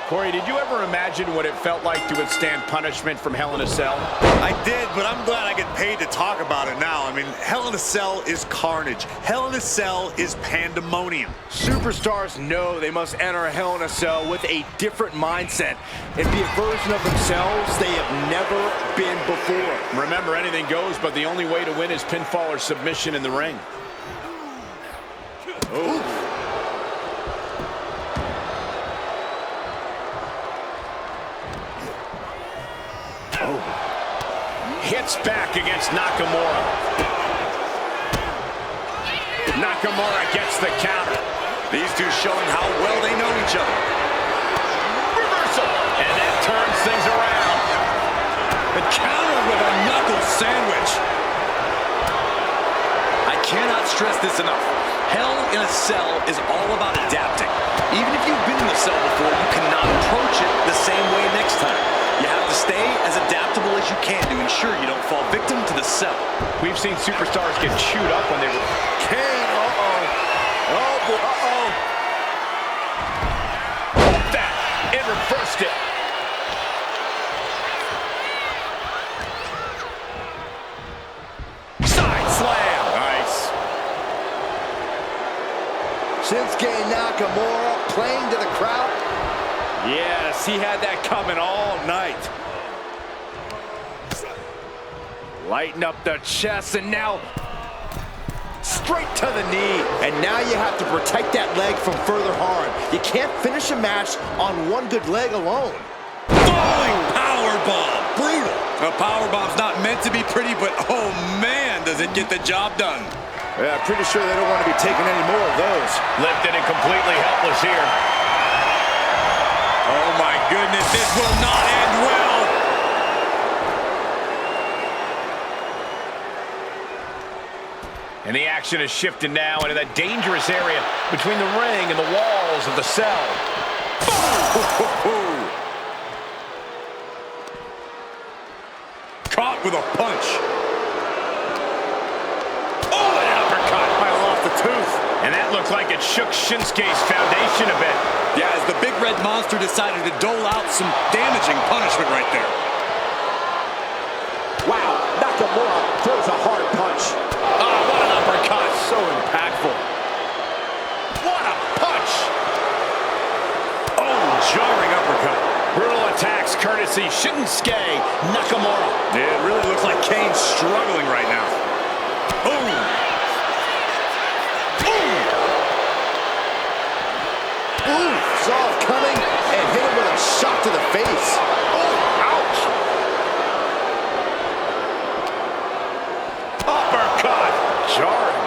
Corey, did you ever imagine what it felt like to withstand punishment from Hell in a Cell? I did, but I'm glad I get paid to talk about it now. I mean, Hell in a Cell is carnage. Hell in a Cell is pandemonium. Superstars know they must enter a Hell in a Cell with a different mindset and be a version of themselves they have never been before. Remember, anything goes, but the only way to win is pinfall or submission in the ring. Ooh. Hits back against Nakamura. Nakamura gets the counter. These two showing how well they know each other. Reversal. And that turns things around. The counter with a knuckle sandwich. I cannot stress this enough. Hell in a Cell is all about adapting. Even if you've been in the cell before, you cannot approach it the same way next time. You have to stay as adaptable as you can to ensure you don't fall victim to the cell. We've seen superstars get chewed up when they were... Kane, oh boy, Hold that! It reversed it. Side slam. Nice. Shinsuke Nakamura playing to the crowd. Yes, he had that coming all night. Lighten up the chest, and now straight to the knee. And now you have to protect that leg from further harm. You can't finish a match on one good leg alone. Falling powerbomb. Brutal. A powerbomb's not meant to be pretty, but oh man, does it get the job done. Yeah, pretty sure they don't want to be taking any more of those. Lifted and completely helpless here. Oh my goodness, this will not end well. And the action is shifted now into that dangerous area between the ring and the walls of the cell. Caught with a punch. Oh, an uppercut. Might have lost a tooth. And that looked like it shook Shinsuke's foundation a bit. Yeah, as the big red monster decided to dole out some damaging punishment right there. Wow, Nakamura throws a hard punch. Oh, what an uppercut. So impactful. What a punch. Oh, jarring uppercut. Brutal attacks courtesy Shinsuke Nakamura. Yeah, it really looks like Kane's struggling right now. Boom. Ooh, saw it coming and hit him with a shot to the face. Oh, ouch. Uppercut. Jarring.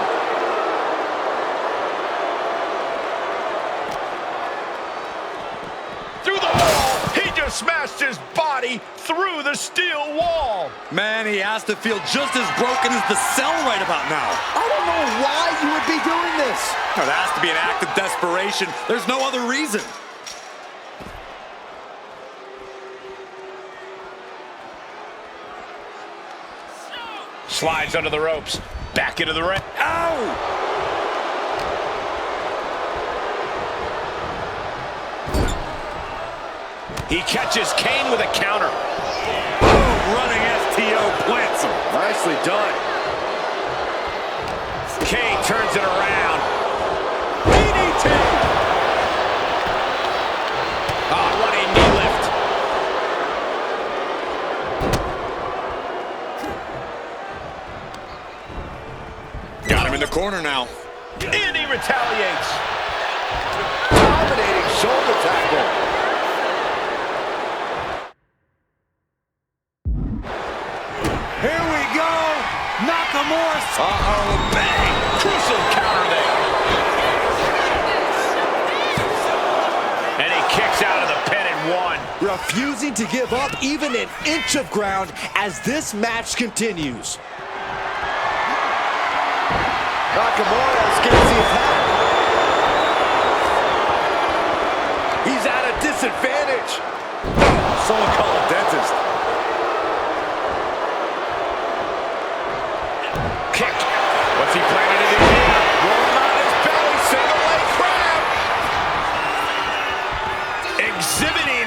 Through the wall. He just smashed his body through the steel wall. Man, he has to feel just as broken as the cell right about now. I don't know why you would be doing this. Now, that has to be an act of desperation. There's no other reason. Slides under the ropes. Back into the ring. Ow! He catches Kane with a counter. Boom, running STO plants him. Nicely done. Kane turns it around. DDT! Ah, running knee lift. Got him in the corner now. And he retaliates. Dominating shoulder tackle. Here we go. Nakamura. Uh-oh, bang. Crucial counter there. And he kicks out of the pin and one. Refusing to give up even an inch of ground as this match continues. Nakamura escapes the attack. He's at a disadvantage. Someone call a dentist. Kick. What's he planning to do here? Rolling on his belly, single leg crab. Exhibiting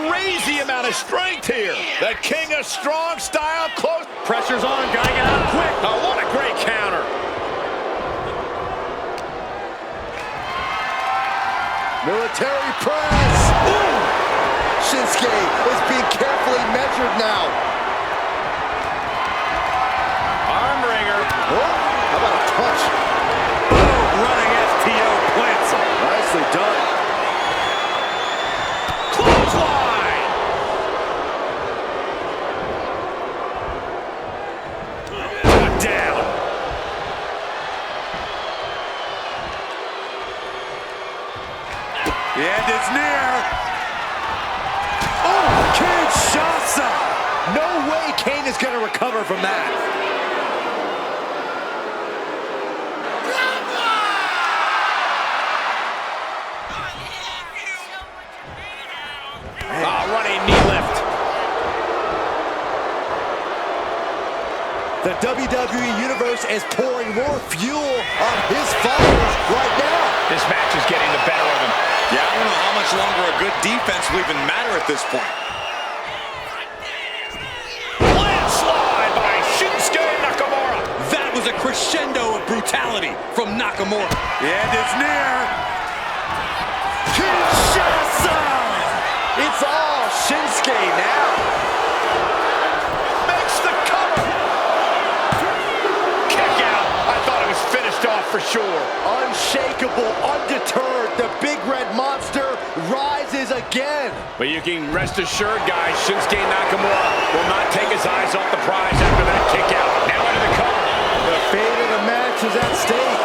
crazy amount of strength here. The king of strong style, close. Pressure's on, gotta get out quick. Oh, what a great counter. Military press. Ooh. Shinsuke is being carefully measured now. Arm wringer. Oh, how about a punch? Oh, running STO plants him. Nicely done. Clothesline. Down. The end is near. Oh, Kinshasa. No way Kane is going to recover from that. Running knee lift. The WWE Universe is pouring more fuel on his followers right now. This match is getting the better of him. Yeah, I don't know how much longer a good defense will even matter at this point. Landslide by Shinsuke Nakamura. That was a crescendo of brutality from Nakamura. The end is near. Kinshasa! It's all Shinsuke now. Makes the cover. Kick out. I thought it was finished off for sure. Unshakable, undeterred, the big red monster rises again. But you can rest assured, guys, Shinsuke Nakamura will not take his eyes off the prize after that kick out. Now into the cover. The fate of the match is at stake.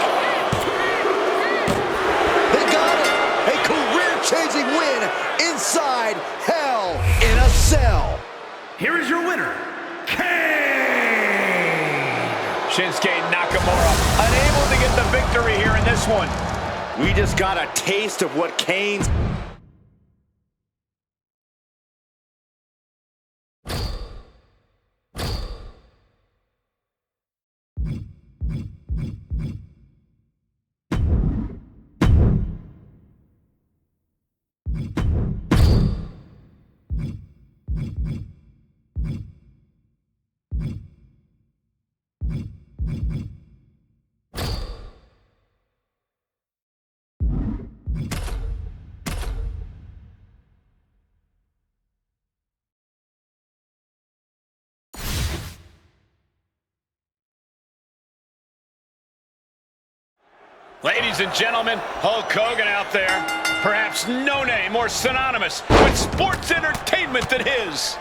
They got it. A career-changing win inside Hell in a Cell. Here is your winner, Shinsuke Nakamura unable to get the victory here in this one. We just got a taste of what Kane's... Ladies and gentlemen, Hulk Hogan out there. Perhaps no name more synonymous with sports entertainment than his.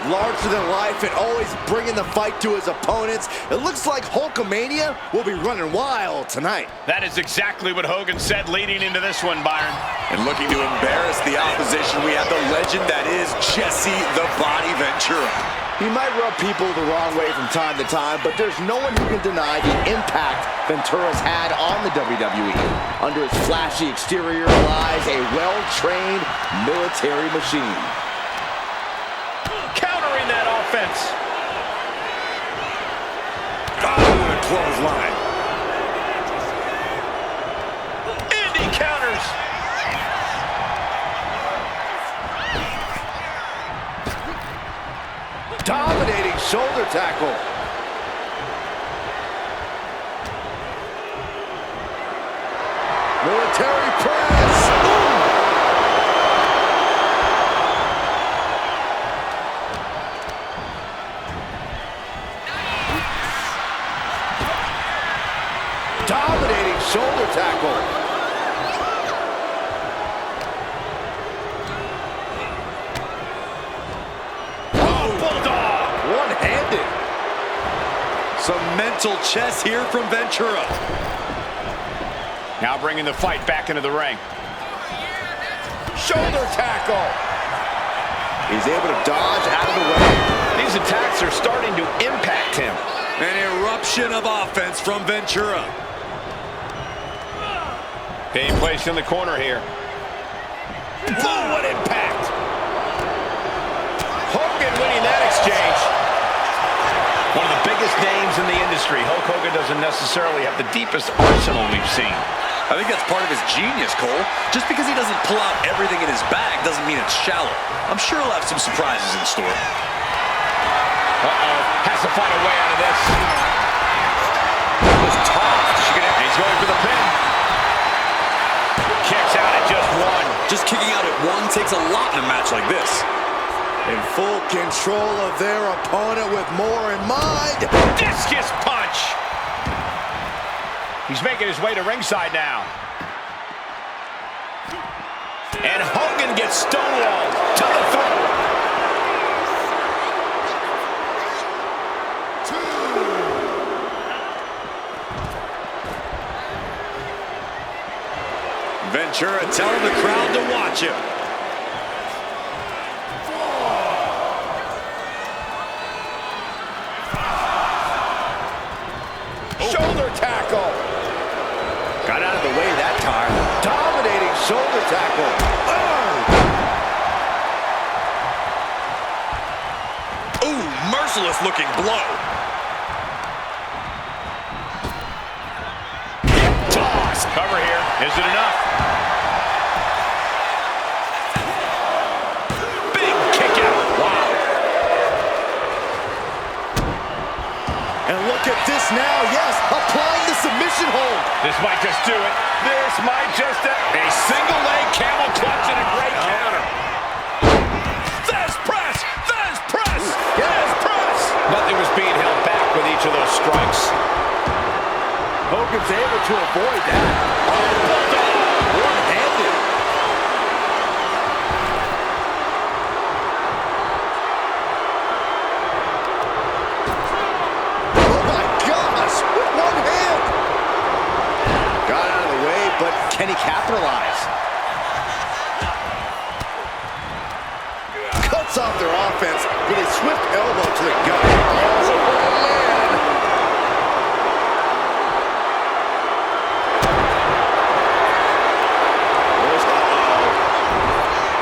Larger than life and always bringing the fight to his opponents. It looks like Hulkamania will be running wild tonight. That is exactly what Hogan said leading into this one, Byron. And looking to embarrass the opposition, we have the legend that is Jesse the Body Ventura. He might rub people the wrong way from time to time, but there's no one who can deny the impact Ventura's had on the WWE. Under his flashy exterior lies a well-trained military machine. Countering that offense. Oh, clothesline. And he counters. Dominating shoulder tackle. Military press. Ooh. Dominating shoulder tackle. Some mental chess here from Ventura. Now bringing the fight back into the ring. Shoulder tackle. He's able to dodge out of the way. These attacks are starting to impact him. An eruption of offense from Ventura. Being placed in the corner here. Boom, what impact. Hogan winning that exchange. One of the biggest names in the industry. history, Hulk Hogan doesn't necessarily have the deepest arsenal we've seen. I think that's part of his genius, Cole. Just because he doesn't pull out everything in his bag doesn't mean it's shallow. I'm sure he'll have some surprises in store. Uh-oh. Has to find a way out of this. It was tossed. And he's going for the pin. Kicks out at just one. Just kicking out at one takes a lot in a match like this. In full control of their opponent with more in mind. Discus punch. He's making his way to ringside now. And Hogan gets stonewalled to the throat. Ventura telling the crowd to watch him. Shoulder tackle. Got out of the way that time. Dominating shoulder tackle. Oh! Ooh, merciless looking blow. Toss. Cover here. Is it enough? Big kick out. Wow. And look at this now. Yes, applying the submission hold. This might just do it. This might just a single leg camel clutch and a great counter. There's press. There's press. There's press. Nothing was being held back with each of those strikes. Hogan's able to avoid that. One-handed. Oh my gosh, with one hand. Got out of the way, but can he capitalize? Cuts off their offense with a swift elbow to the gut. Oh, man.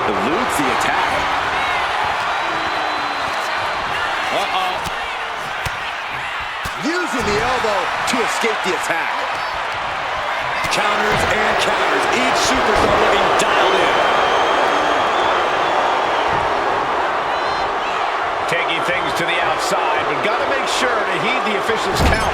Eludes the attack. Using the elbow to escape the attack. Counters and counters. Each superstar looking dialed in. Taking things to the outside, but got to make sure to heed the official's count.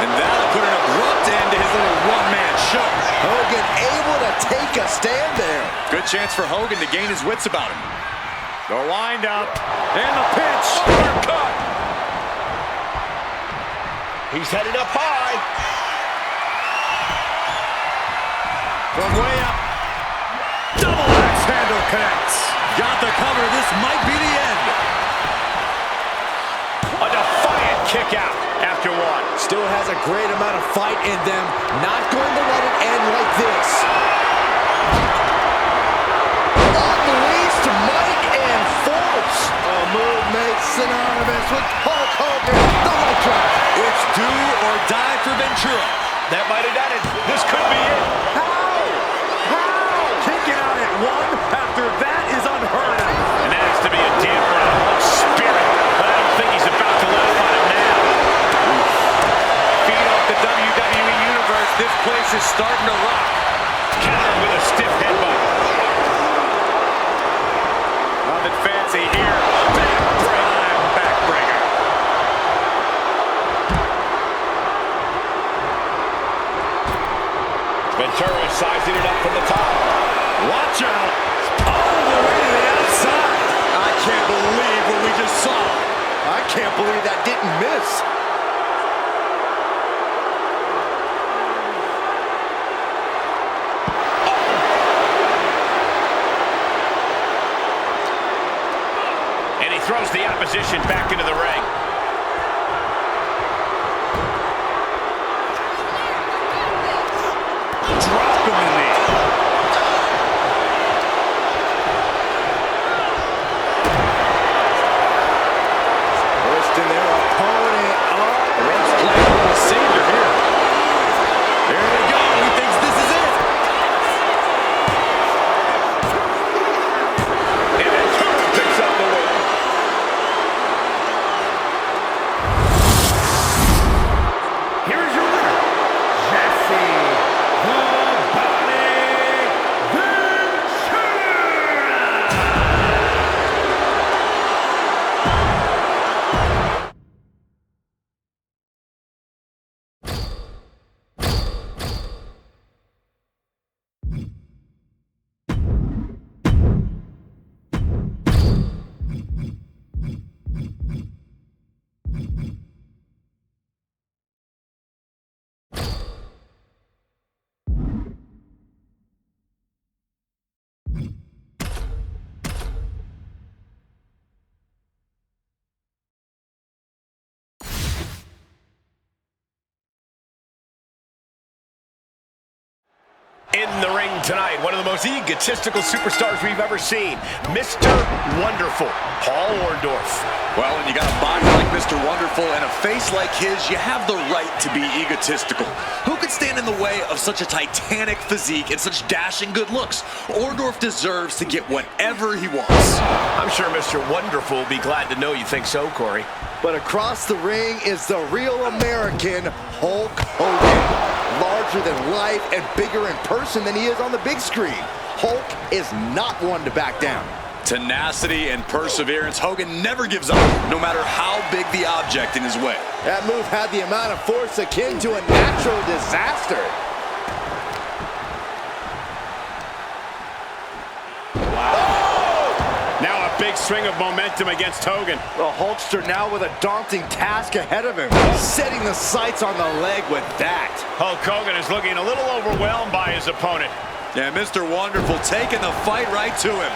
And that'll put an abrupt end to his little one-man show. Hogan able to take a stand there. Good chance for Hogan to gain his wits about him. The wind-up and the pinch. Uppercut. He's headed up high. From way up. Double axe handle connects. Got the cover. This might be the end. A defiant kick out after one. Still has a great amount of fight in them. Not going to let it end like this. Unleashed Mike and force. A move made synonymous with Hulk Hogan. The leg drop. It's do or die for Ventura. That might have done it. This could be it. Kicking out at one after that is unheard of. And that has to be a damper on Hulk's spirit. But I don't think he's about to let up on him now. Feed off the WWE Universe. This place is starting to rock. Countered with a stiff headbutt. Nothing fancy here. Backbreaker. Ventura sizing it up from the top. Watch out. All the way to the outside. I can't believe what we just saw. I can't believe that didn't miss. And he throws the opposition back into the ring. Dropping the knee. Hoisting their opponent up. Let's play a little savior here. There we go. He thinks this is it. And Ventura picks up the win. In the ring tonight, one of the most egotistical superstars we've ever seen, Mr. Wonderful, Paul Orndorff. Well, when you got a body like Mr. Wonderful and a face like his, you have the right to be egotistical. Who could stand in the way of such a titanic physique and such dashing good looks? Orndorff deserves to get whatever he wants. I'm sure Mr. Wonderful will be glad to know you think so, Corey. But across the ring is the real American Hulk Hogan. Larger than life and bigger in person than he is on the big screen. Hulk is not one to back down. Tenacity and perseverance. Hogan never gives up, no matter how big the object in his way. That move had the amount of force akin to a natural disaster. Now a big swing of momentum against Hogan. The Hulkster now with a daunting task ahead of him, setting the sights on the leg with that. Hulk Hogan is looking a little overwhelmed by his opponent. Yeah, Mr. Wonderful taking the fight right to him.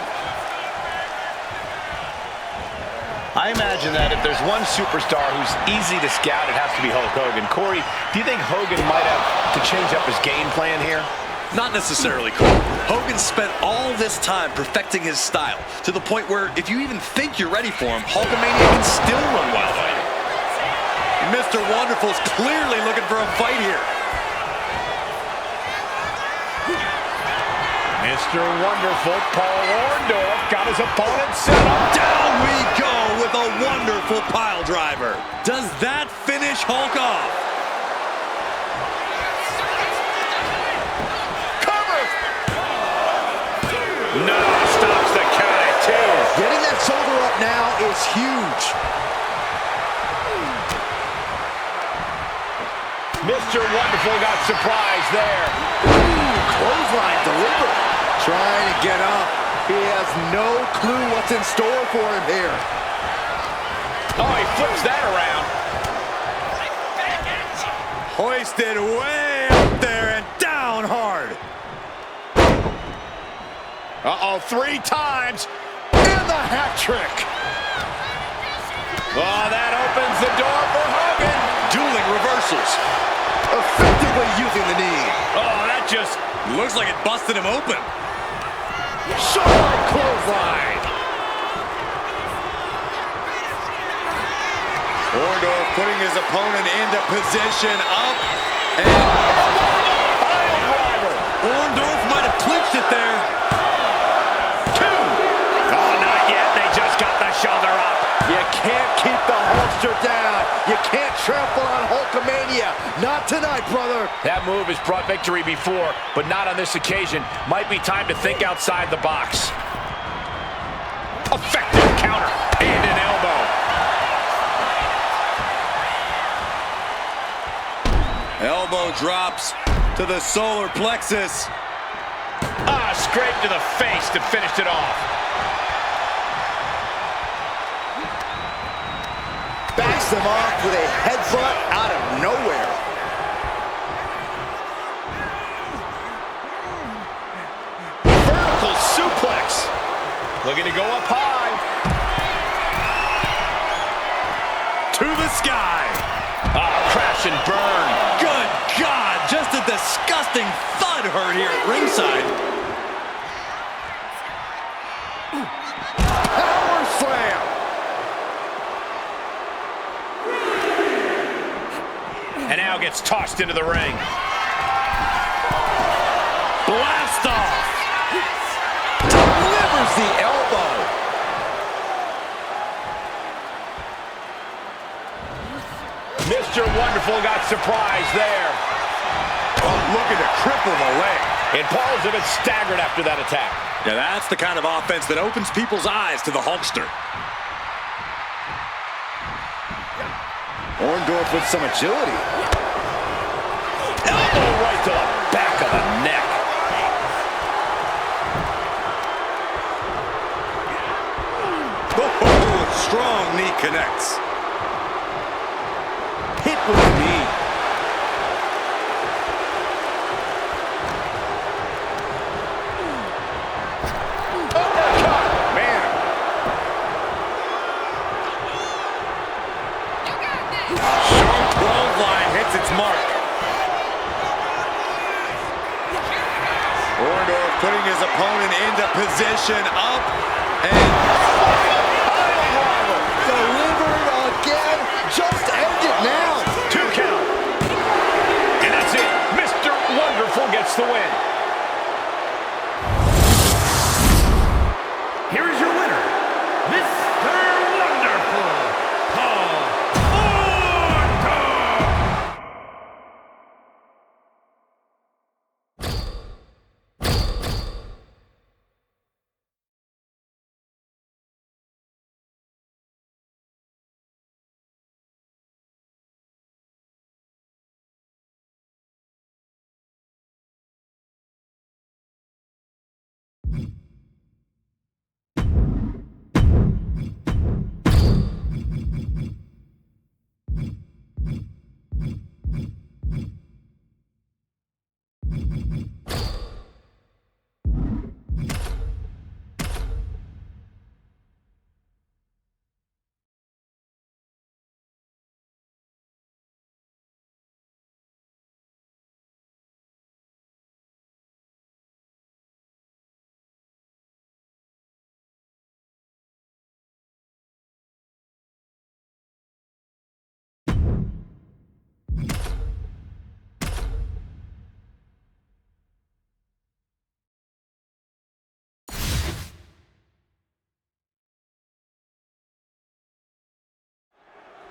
I imagine that if there's one superstar who's easy to scout, it has to be Hulk Hogan. Corey, do you think Hogan might have to change up his game plan here? Not necessarily, Cole. Hogan spent all this time perfecting his style, to the point where if you even think you're ready for him, Hulkamania can still run wild on you. Mr. Wonderful's clearly looking for a fight here. Mr. Wonderful, Paul Orndorff, got his opponent set up. Down we go with a wonderful pile driver. Does that finish Hulk off? No, stops the count at 2. Getting that shoulder up now is huge. Mr. Wonderful got surprised there. Ooh, clothesline delivered. Trying to get up. He has no clue what's in store for him here. Oh, he flips that around. Hoisted way up there and down hard. Uh-oh, 3 times. And the hat trick. Oh, that opens the door for Hogan. Dueling reversals. Effectively using the knee. Oh, that just looks like it busted him open. Short clothesline. Orndorff putting his opponent into position up. And pile driver. Orndorff might have clinched it there. 2. Oh, not yet. They just got the shoulder up. You can't keep the Hulkster down. You can't trample on Hulkamania. Not tonight, brother. That move has brought victory before, but not on this occasion. Might be time to think outside the box. Effective counter and an elbow. Elbow drops to the solar plexus. Ah, scrape to the face to finish it off. Backs them off with a headbutt out of nowhere. Vertical suplex. Looking to go up high. To the sky. Ah, crash and burn. Good God, just a disgusting thud heard here at ringside. Power slam. And now gets tossed into the ring. Blast off. Delivers the elbow. Mr. Wonderful got surprised there. Oh, looking to cripple the leg. And Paul's a bit staggered after that attack. Yeah, that's the kind of offense that opens people's eyes to the Hulkster. Orndorff with some agility. Elbow right to the back of the neck. Oh, strong knee connects. Hit with the knee. Uppercut. Man. Sharp clothesline hits its mark. putting his opponent into position, up, and delivered again. Just end it now. 2 count. And that's it. Mr. Wonderful gets the win. Here is your winner, Mr. Wonderful, Paul Orndorff.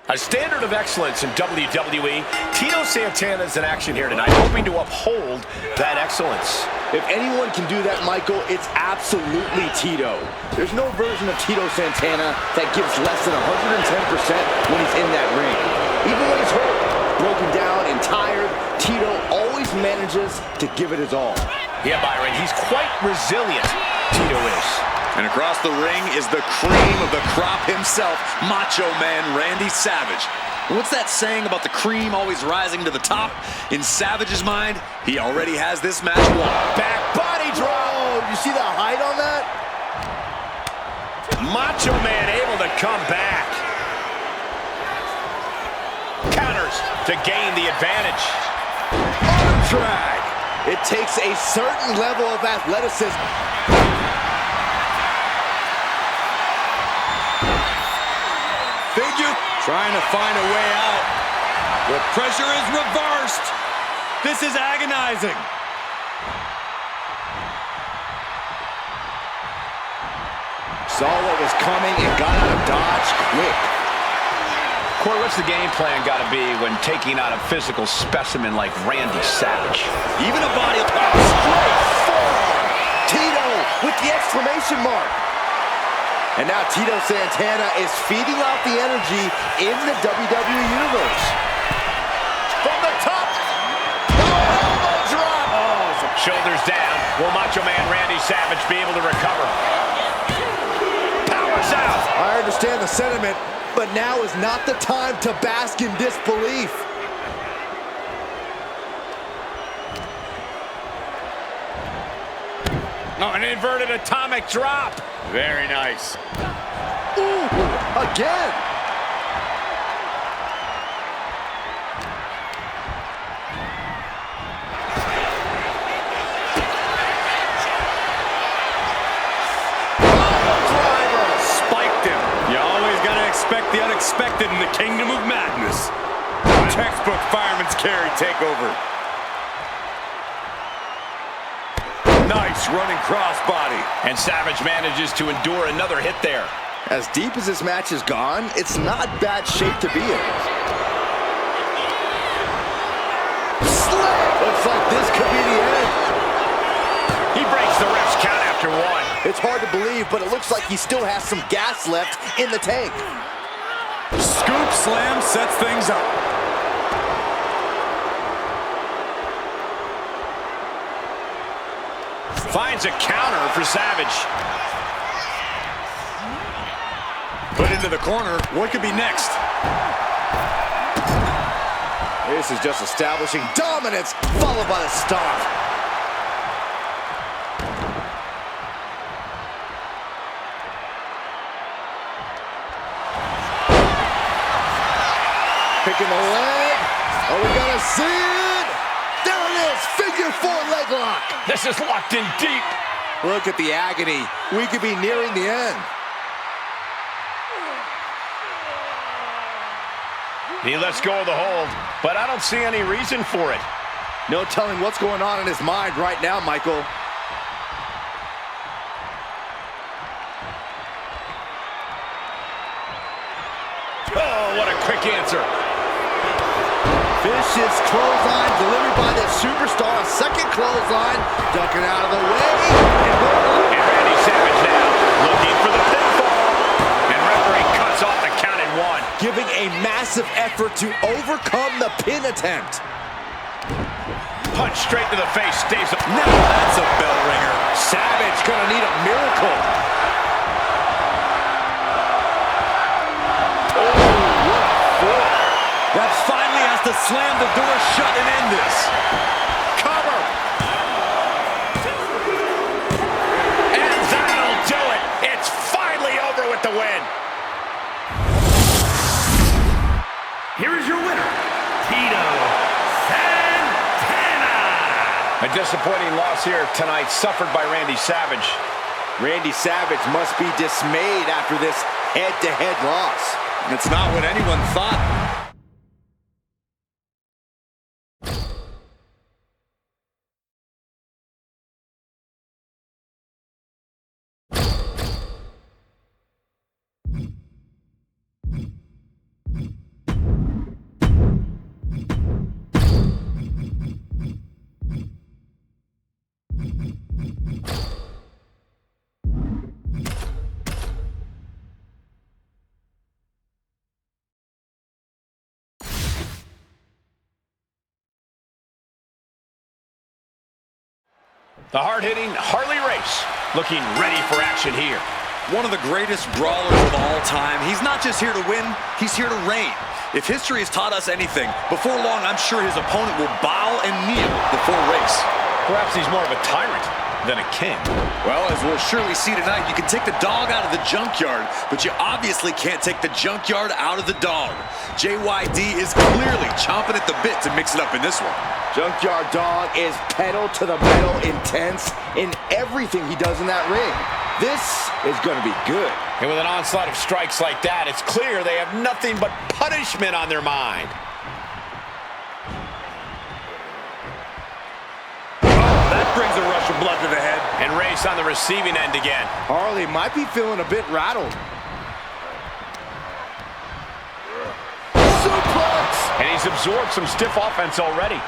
A standard of excellence in WWE, Tito Santana is in action here tonight, hoping to uphold that excellence. If anyone can do that, Michael, it's absolutely Tito. There's no version of Tito Santana that gives less than 110% when he's in that ring. Even when he's hurt, broken down, and tired, Tito always manages to give it his all. Yeah, Byron, he's quite resilient, Tito is. And across the ring is the cream of the crop himself, Macho Man Randy Savage. And what's that saying about the cream always rising to the top? In Savage's mind, he already has this match won. Back body drop! Oh, you see the height on that? Macho Man able to come back. Counters to gain the advantage. Arm drag! It takes a certain level of athleticism. Figure trying to find a way out. The pressure is reversed. This is agonizing. Saw what was coming and got out of dodge quick. Corey, what's the game plan got to be when taking out a physical specimen like Randy Savage? Even a body Straight forearm. Tito with the exclamation mark. And now Tito Santana is feeding off the energy in the WWE Universe. From the top. Elbow drop. Oh, shoulders down. Will Macho Man Randy Savage be able to recover? Powers out. I understand the sentiment, but now is not the time to bask in disbelief. Oh, an inverted atomic drop. Very nice. Ooh, again. Spiked him. You always got to expect the unexpected in the Kingdom of Madness. Textbook fireman's carry takeover. Nice running crossbody. And Savage manages to endure another hit there. As deep as this match has gone, it's not bad shape to be in. Slam! Looks like this could be the end. He breaks the ref's count after one. It's hard to believe, but it looks like he still has some gas left in the tank. Scoop slam sets things up. Finds a counter for Savage. Put into the corner. What could be next? This is just establishing dominance, followed by the stomp. Picking the leg. Are we gonna see it? There it is. Figure 4 leg lock. This is locked in deep. Look at the agony. We could be nearing the end. He lets go of the hold, but I don't see any reason for it. No telling what's going on in his mind right now, Michael. Oh, what a quick answer. Vicious clothesline delivered by the superstar. Second clothesline, ducking out of the way. And Randy Savage now looking for the pinfall. And referee cuts off the count at 1. Giving a massive effort to overcome the pin attempt. Punch straight to the face, stays up. Now that's a bell ringer. Savage gonna need a miracle. That finally has to slam the door shut and end this. Cover. And that'll do it. It's finally over with the win. Here is your winner, Tito Santana. A disappointing loss here tonight, suffered by Randy Savage. Randy Savage must be dismayed after this head-to-head loss. It's not what anyone thought. The hard-hitting Harley Race looking ready for action here. One of the greatest brawlers of all time. He's not just here to win, he's here to reign. If history has taught us anything, before long I'm sure his opponent will bow and kneel before Race. Perhaps he's more of a tyrant than a king. Well, as we'll surely see tonight, you can take the dog out of the junkyard, but you obviously can't take the junkyard out of the dog. JYD is clearly chomping at the bit to mix it up in this one. Junkyard Dog is pedal to the metal intense in everything he does in that ring. This is going to be good. And with an onslaught of strikes like that, it's clear they have nothing but punishment on their mind. That brings a rush of blood to the head. And Race on the receiving end again. Harley might be feeling a bit rattled. Suplex! And he's absorbed some stiff offense already.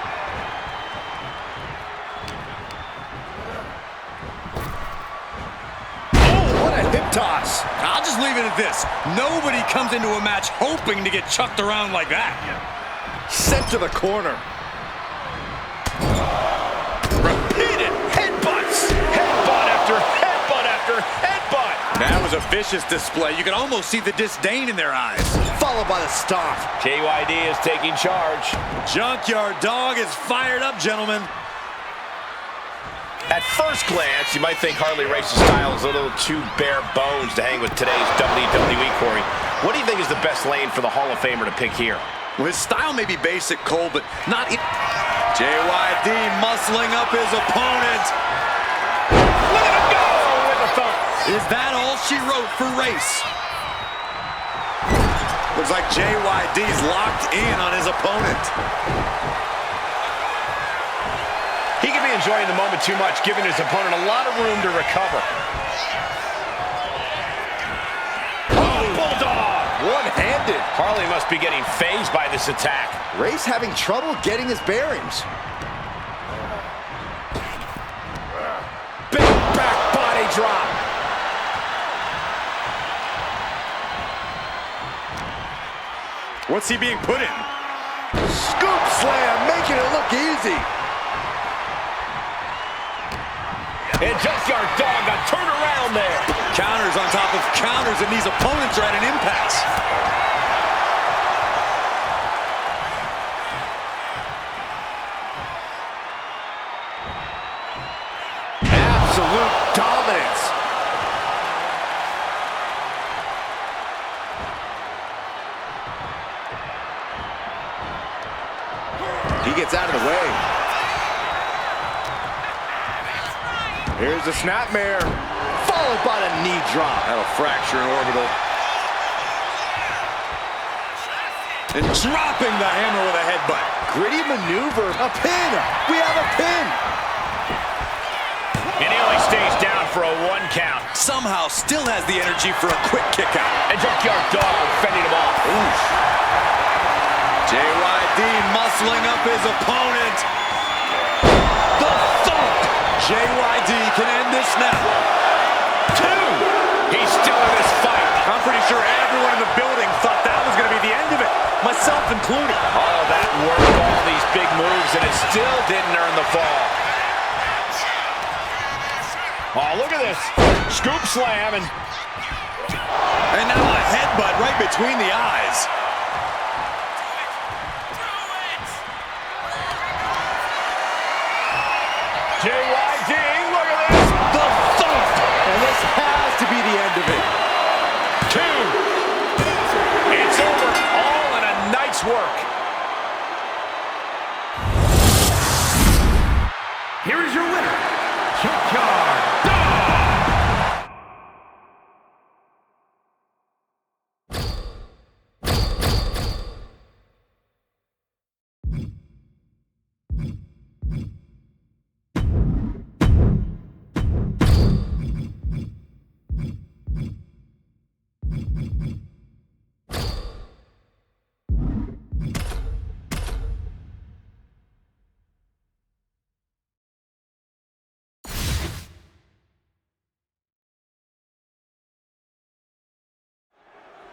Hip toss. I'll just leave it at this. Nobody comes into a match hoping to get chucked around like that. Sent to the corner. Repeated headbutts. Headbutt after headbutt after headbutt. That was a vicious display. You can almost see the disdain in their eyes. Followed by the stomp. JYD is taking charge. Junkyard Dog is fired up, gentlemen. At first glance, you might think Harley Race's style is a little too bare bones to hang with today's WWE, Corey. What do you think is the best lane for the Hall of Famer to pick here? Well, his style may be basic, Cole, but not in... JYD muscling up his opponent. Look at him go with the thumb. Is that all she wrote for Race? Looks like JYD's locked in on his opponent. He could be enjoying the moment too much, giving his opponent a lot of room to recover. Oh, Bulldog! One-handed. Harley must be getting phased by this attack. Race having trouble getting his bearings. Big back body drop. What's he being put in? Scoop slam, making it look easy. And Junkyard Dog got turned around there. Counters on top of counters, and these opponents are at an impasse. Absolute dominance. He gets out of the way. Here's the snapmare, followed by the knee drop. That'll fracture an orbital. And dropping the hammer with a headbutt. Gritty maneuver, a pin. We have a pin. And he only stays down for a 1 count. Somehow still has the energy for a quick kick out. And Junkyard Dog fending him off. Oof. JYD muscling up his opponent. The thump. JYD can end this now. 2. He's still in this fight. I'm pretty sure everyone in the building thought that was going to be the end of it, myself included. All that work, all these big moves, and it still didn't earn the fall. Oh, look at this. Scoop slam, and now a headbutt right between the eyes. JYD, look at this. The thump. And this has to be the end of it. 2. It's over, all in a night's work. Here is your winner, Junkyard Dog.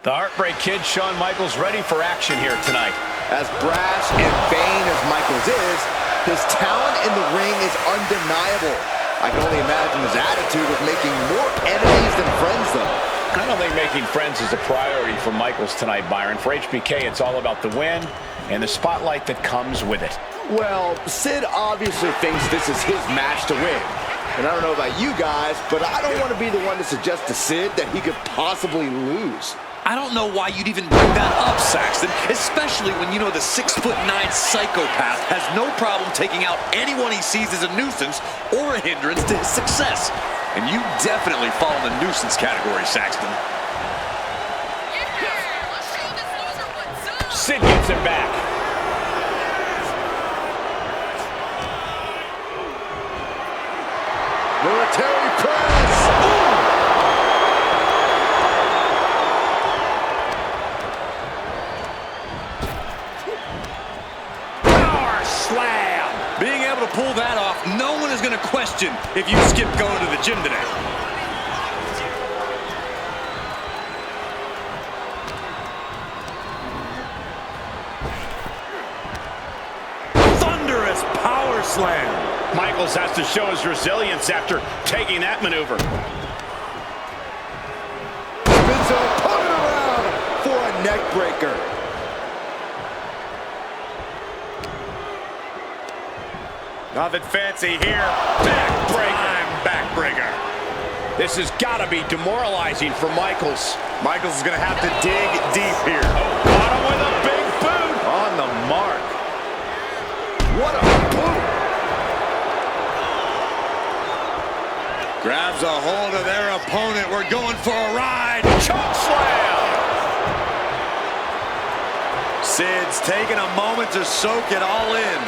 The Heartbreak Kid, Shawn Michaels, ready for action here tonight. As brash and vain as Michaels is, his talent in the ring is undeniable. I can only imagine his attitude of making more enemies than friends, though. I don't think making friends is a priority for Michaels tonight, Byron. For HBK, it's all about the win and the spotlight that comes with it. Well, Sid obviously thinks this is his match to win. And I don't know about you guys, but I don't want to be the one to suggest to Sid that he could possibly lose. I don't know why you'd even bring that up, Saxton, especially when you know the 6'9" psychopath has no problem taking out anyone he sees as a nuisance or a hindrance to his success. And you definitely fall in the nuisance category, Saxton. Sid gets it back. Military press! Ooh! Slam! Being able to pull that off, no one is going to question if you skip going to the gym today. Thunderous power slam. Michaels has to show his resilience after taking that maneuver. Spins an opponent around for a neck breaker. Nothing fancy here. Backbreaker. This has got to be demoralizing for Michaels. Michaels is going to have to dig deep here. Caught him with a big boot. On the mark. What a boot. Grabs a hold of their opponent. We're going for a ride. Choke slam. Sid's taking a moment to soak it all in.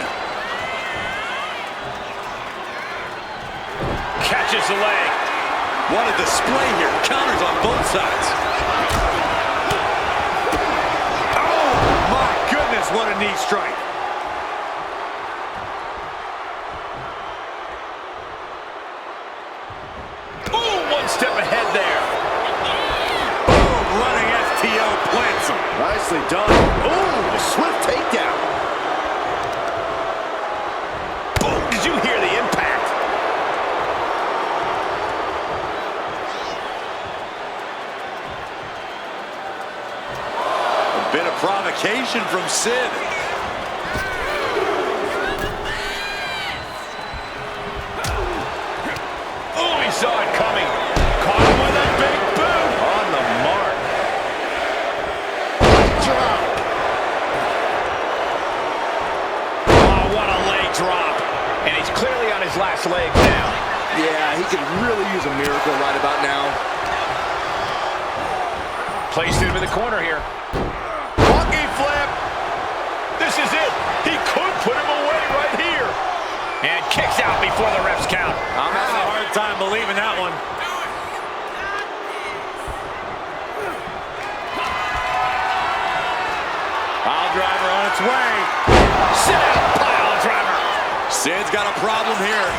Catches the leg. What a display here. Counters on both sides. Oh, my goodness, what a knee strike. Boom, one step ahead there. Boom, running STO plants him. Nicely done. Ooh, swift takedown. Boom, did you hear the impact? Bit of provocation from Sid. Oh, he saw it coming. Caught him with a big boot. On the mark. Drop. Oh, what a leg drop. And he's clearly on his last leg now. Yeah, he could really use a miracle right about now. Placed him in the corner here. Monkey flip. This is it. He could put him away right here. And kicks out before the refs count. I'm having a hard time believing that one. Pile driver on its way. Sit out, pile driver. Sid's got a problem here.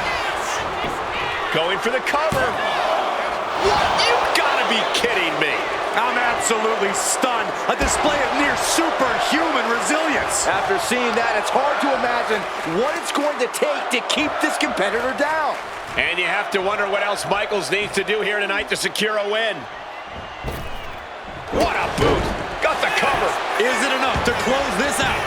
Going for the cover. What? You've got to be kidding me. I'm absolutely stunned. A display of near superhuman resilience. After seeing that, it's hard to imagine what it's going to take to keep this competitor down. And you have to wonder what else Michaels needs to do here tonight to secure a win. What a boot. Got the cover. Is it enough to close this out?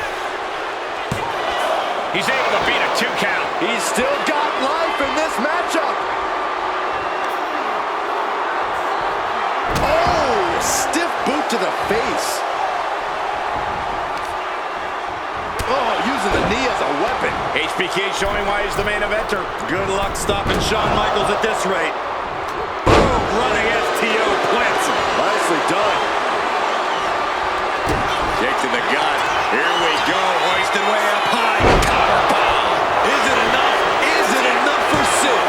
He's able to beat a 2 count. He's still got life in this matchup. Oh, stiff boot to the face. Oh, using the knee as a weapon. HBK showing why he's the main eventer. Good luck stopping Shawn Michaels at this rate. Boom, running STO plants him. Nicely done. Kick to the gut. Here we go, hoisted way up high. Cover bomb. Is it enough? Is it enough for Sid?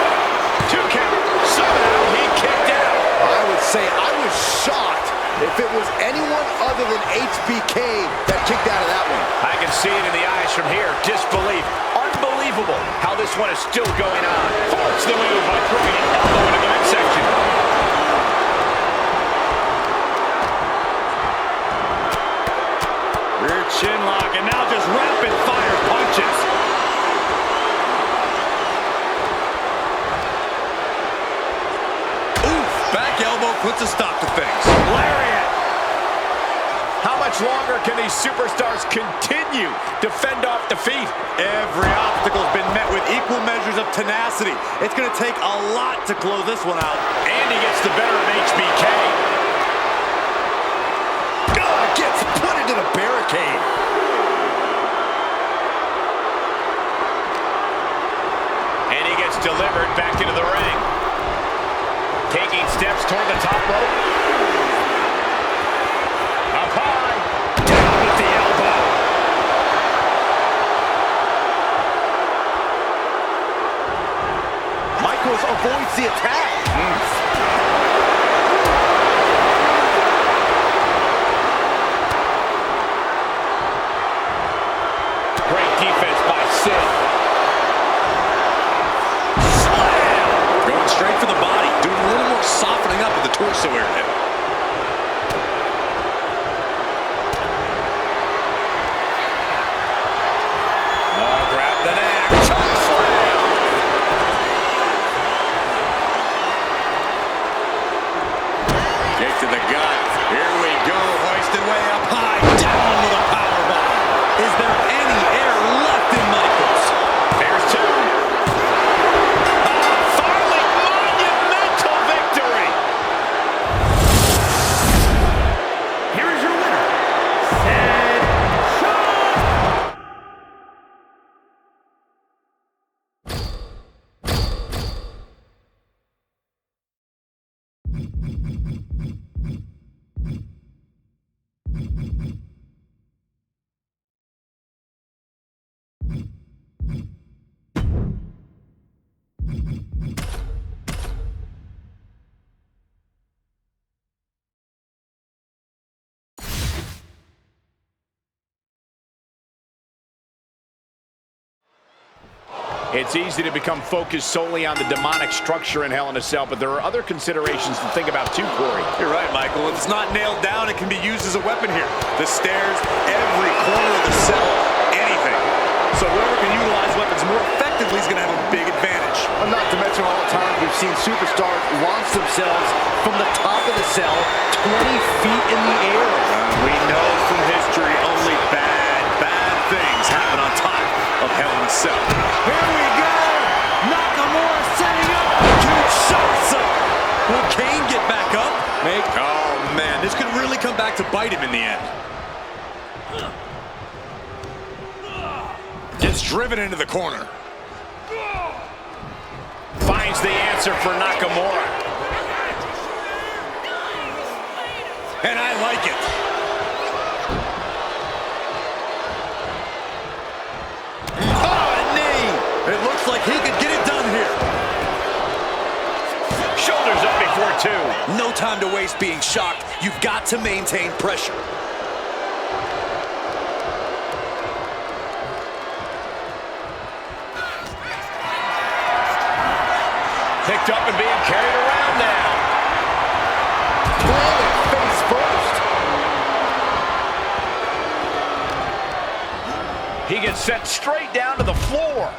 2 count. Somehow he kicked out. I would say I was shocked if it was anyone other than HBK that kicked out of that one. I can see it in the eyes from here. Disbelief. Unbelievable how this one is still going on. Force the move by throwing an elbow into the midsection. Rear chin lock, and now just rapid fire punches. Oof, back elbow puts a stop to things. Lariat. How much longer can these superstars continue to fend off defeat? Every obstacle's been met with equal measures of tenacity. It's going to take a lot to close this one out. And he gets the better of HBK. Gets put into the barricade. And he gets delivered back into the ring. Taking steps toward the top rope. Up high. Down with the elbow. Michaels avoids the attack. Great defense by Sid. Slam! Going straight for the body, doing a little more softening up of the torso area. Grab the neck. Choke slam. Kick to the gut. Here we go. Hoisted way up high. Down with a power bomb. Is there any air left in Michaels? There's 2. Finally, monumental victory. Here is your winner, Sid Shawn. It's easy to become focused solely on the demonic structure in Hell in a Cell, but there are other considerations to think about too, Corey. You're right, Michael. If it's not nailed down, it can be used as a weapon here. The stairs, every corner of the cell, anything. So whoever can utilize weapons more effectively is going to have a big advantage. Not to mention all the times we've seen superstars launch themselves from the top of the cell 20 feet in the air. We know from history only bad things happen on top of Hell in a Cell. Here we go! Nakamura setting up! Huge shots up! Will Kane get back up? Oh man, this could really come back to bite him in the end. Gets driven into the corner. Finds finds the answer for Nakamura. And I like it. Oh, a knee! It looks like he could get it done here. Shoulders up before two. No time to waste being shocked. You've got to maintain pressure. Picked up and being carried around now. Planted face first. He gets sent straight down to the floor.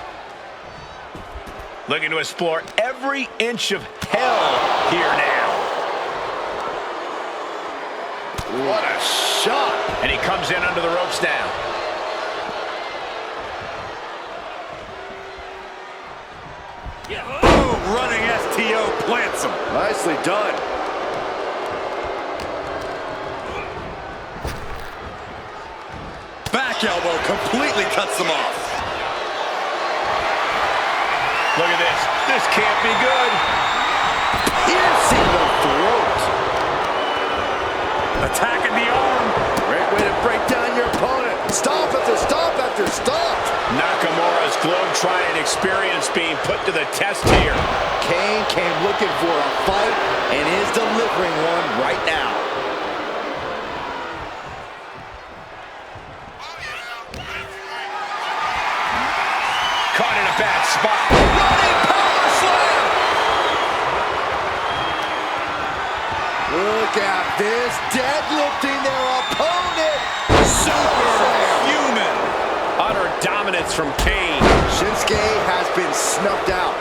Looking to explore every inch of hell here now. What a shot. And he comes in under the ropes now. Boom, running STO plants him. Nicely done. Back elbow completely cuts them off. Look at this. This can't be good. Piercing the throat. Attacking the arm. Great way to break down your opponent. Stop after stop after stop. Nakamura's globe-trotting experience being put to the test here. Kane came looking for a fight and is delivering one right now. Caught in a bad spot. Running power slam. Look at this, deadlifting their opponent. Superhuman. Utter dominance from Kane. Shinsuke has been snuffed out.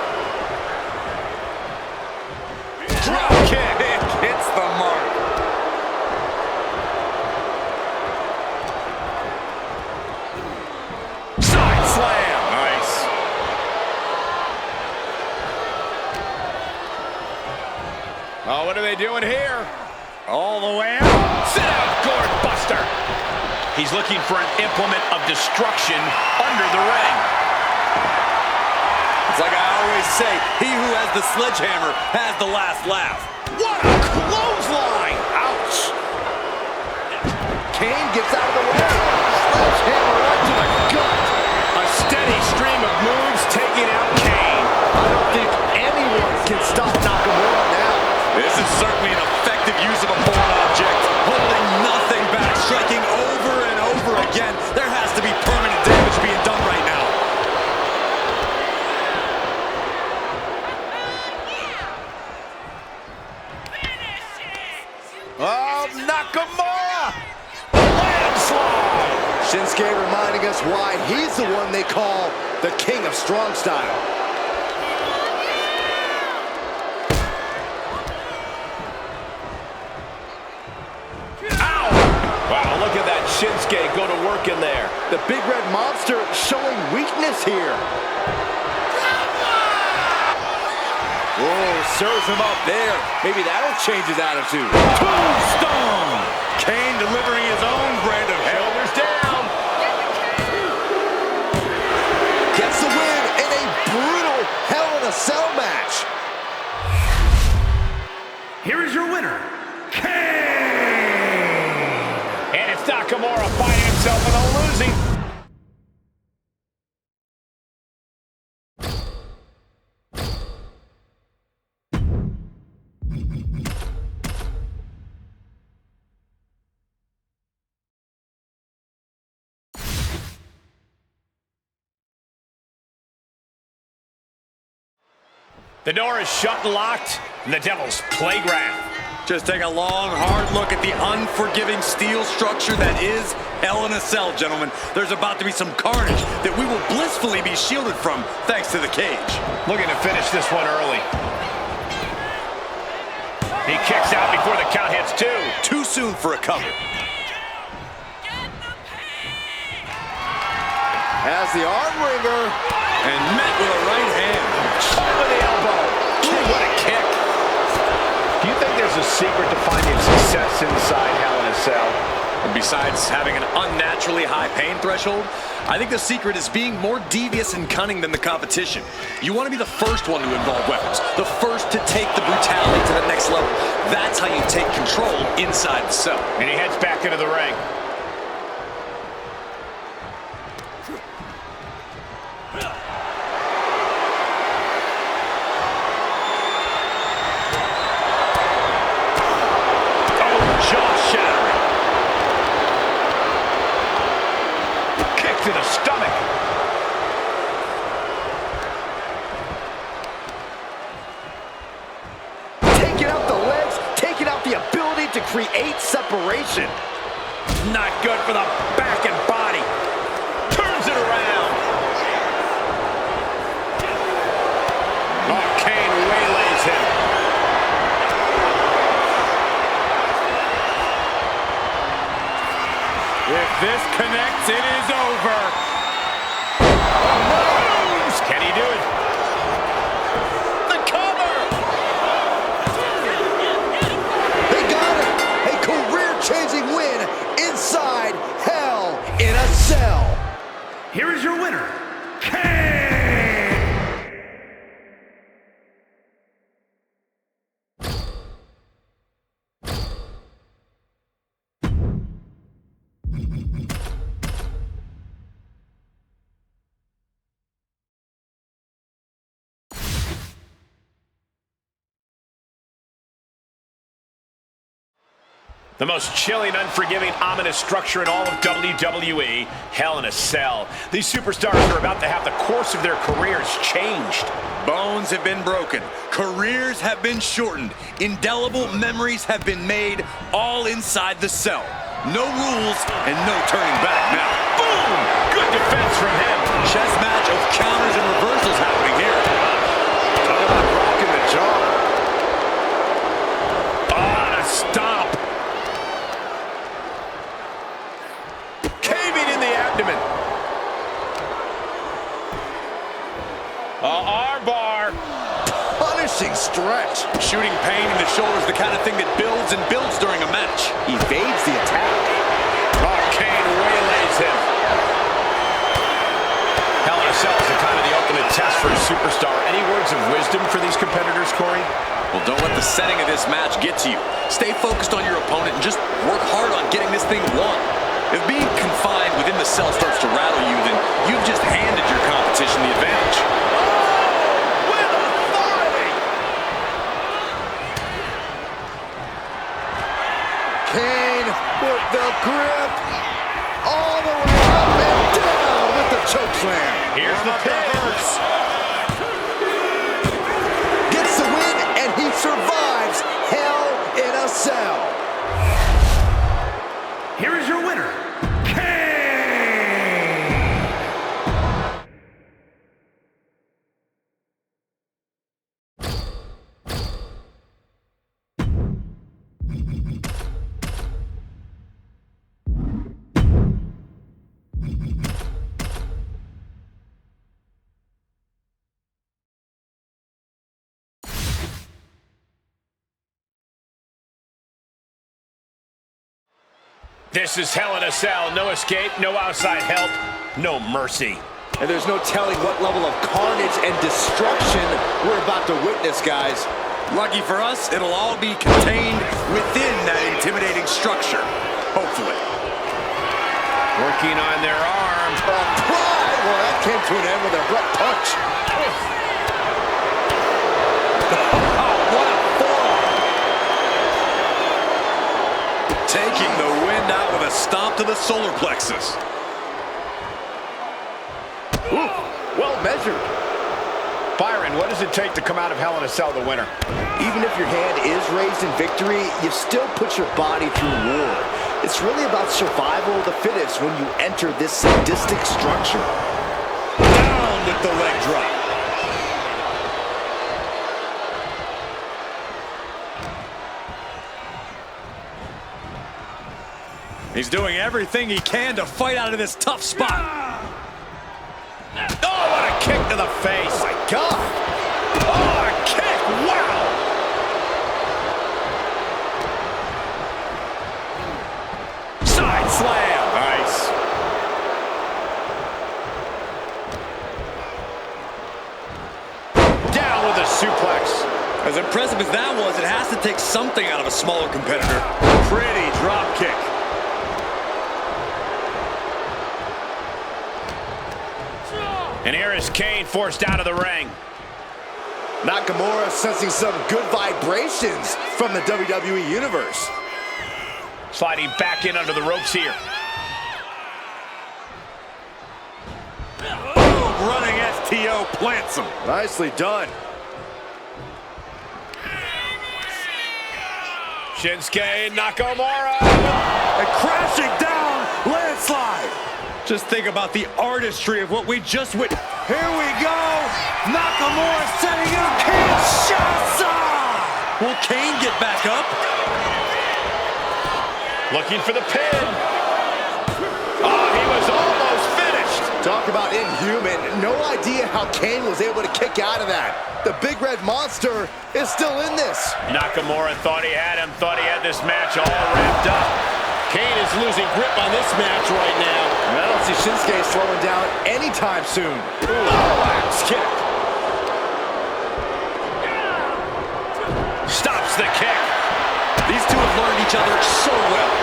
Drop kick. It hits the mark. Side slam. Nice. Oh, what are they doing here? All the way out. Sit out, gourd buster. He's looking for an implement of destruction under the ring. It's like I always say, he who has the sledgehammer has the last laugh. What a clothesline. Ouch. Kane gets out of the way. Sledgehammer right to the gut. A steady stream of moves taking out Kane. I don't think anyone can stop Nakamura now. This is certainly an effective use of a foreign object. Holding nothing back, striking over and over again. There has to be permanent damage being done right now. Oh, Nakamura! Landslide! Shinsuke reminding us why he's the one they call the King of Strong Style. Ow! Wow, look at that Shinsuke go to work in there. The Big Red Monster showing weakness here. Whoa, serves him up there. Maybe that'll change his attitude. Tombstone! Kane delivering his own brand of hell. Shoulders down. Gets the win in a brutal Hell in a Cell match. Here is your winner, Kane! And it's Nakamura finding himself in a losing. The door is shut and locked in the Devil's Playground. Just take a long, hard look at the unforgiving steel structure that is Hell in a Cell, gentlemen. There's about to be some carnage that we will blissfully be shielded from thanks to the cage. Looking to finish this one early. He kicks out before the count hits two. Too soon for a cover. Has the arm wringer. And met with a right hand. Over the elbow. Ooh, what a kick. Do you think there's a secret to finding success inside Hell in a Cell? And besides having an unnaturally high pain threshold, I think the secret is being more devious and cunning than the competition. You want to be the first one to involve weapons, the first to take the brutality to the next level. That's how you take control inside the cell. And he heads back into the ring. To the stomach. Taking out the legs, taking out the ability to create separation. Not good for the back and body. Turns it around. Oh, Kane waylays him. If this connects, it is over. Oh, can he do it? The cover! They got it! A career-changing win inside Hell in a Cell. Here is your winner, Kane! The most chilling, unforgiving, ominous structure in all of WWE, Hell in a Cell. These superstars are about to have the course of their careers changed. Bones have been broken. Careers have been shortened. Indelible memories have been made, all inside the cell. No rules and no turning back now. Boom! Good defense from him. Chess match of counters and reversals happening here. Talk about rocking the jaw. Oh, a stomp. Caving in the abdomen. Armbar. Punishing stretch. Shooting pain in the shoulder is the kind of thing that builds and builds during a match. Evades the attack. Oh, Kane waylays him. Hell in a Cell is the kind of the ultimate test for a superstar. Any words of wisdom for these competitors, Corey? Well, don't let the setting of this match get to you. Stay focused on your opponent and just work hard on getting this thing won. If being confined within the cell starts to rattle you, then you've just handed your competition the advantage. With authority. Kane with the grip. All the way up and down with the chokeslam. Here's the pins. Gets the win and he survives Hell in a Cell. Here is your winner, Kane! This is Hell in a Cell. No escape, no outside help, no mercy. And there's no telling what level of carnage and destruction we're about to witness, guys. Lucky for us, it'll all be contained within that intimidating structure. Hopefully. Working on their arm. Pride! Well, that came to an end with an abrupt punch. Oh, what a forearm! Taking the wind out with a stomp to the solar plexus. Ooh, well measured. Byron, what does it take to come out of Hell in a Cell the winner? Even if your hand is raised in victory, you still put your body through war. It's really about survival of the fittest when you enter this sadistic structure. Down with the leg drop. He's doing everything he can to fight out of this tough spot. Oh, what a kick to the face. Oh, my God. Oh, a kick. Wow. Side impressive as that was, it has to take something out of a smaller competitor. Pretty drop kick. And here is Kane forced out of the ring. Nakamura sensing some good vibrations from the WWE Universe. Sliding back in under the ropes here. Boom, running STO plants him. Nicely done. Shinsuke Nakamura. And crashing down, landslide. Just think about the artistry of what we just witnessed. Here we go. Nakamura setting up Kinshasa. Will Kane get back up? Looking for the pin. Oh, he was almost finished. Talk about inhuman. No idea how Kane was able to kick out of that. The Big Red Monster is still in this. Nakamura thought he had him, thought he had this match all wrapped up. Kane is losing grip on this match right now. I don't see Shinsuke slowing down anytime soon. Oh, axe kick. Stops the kick. These two have learned each other so well.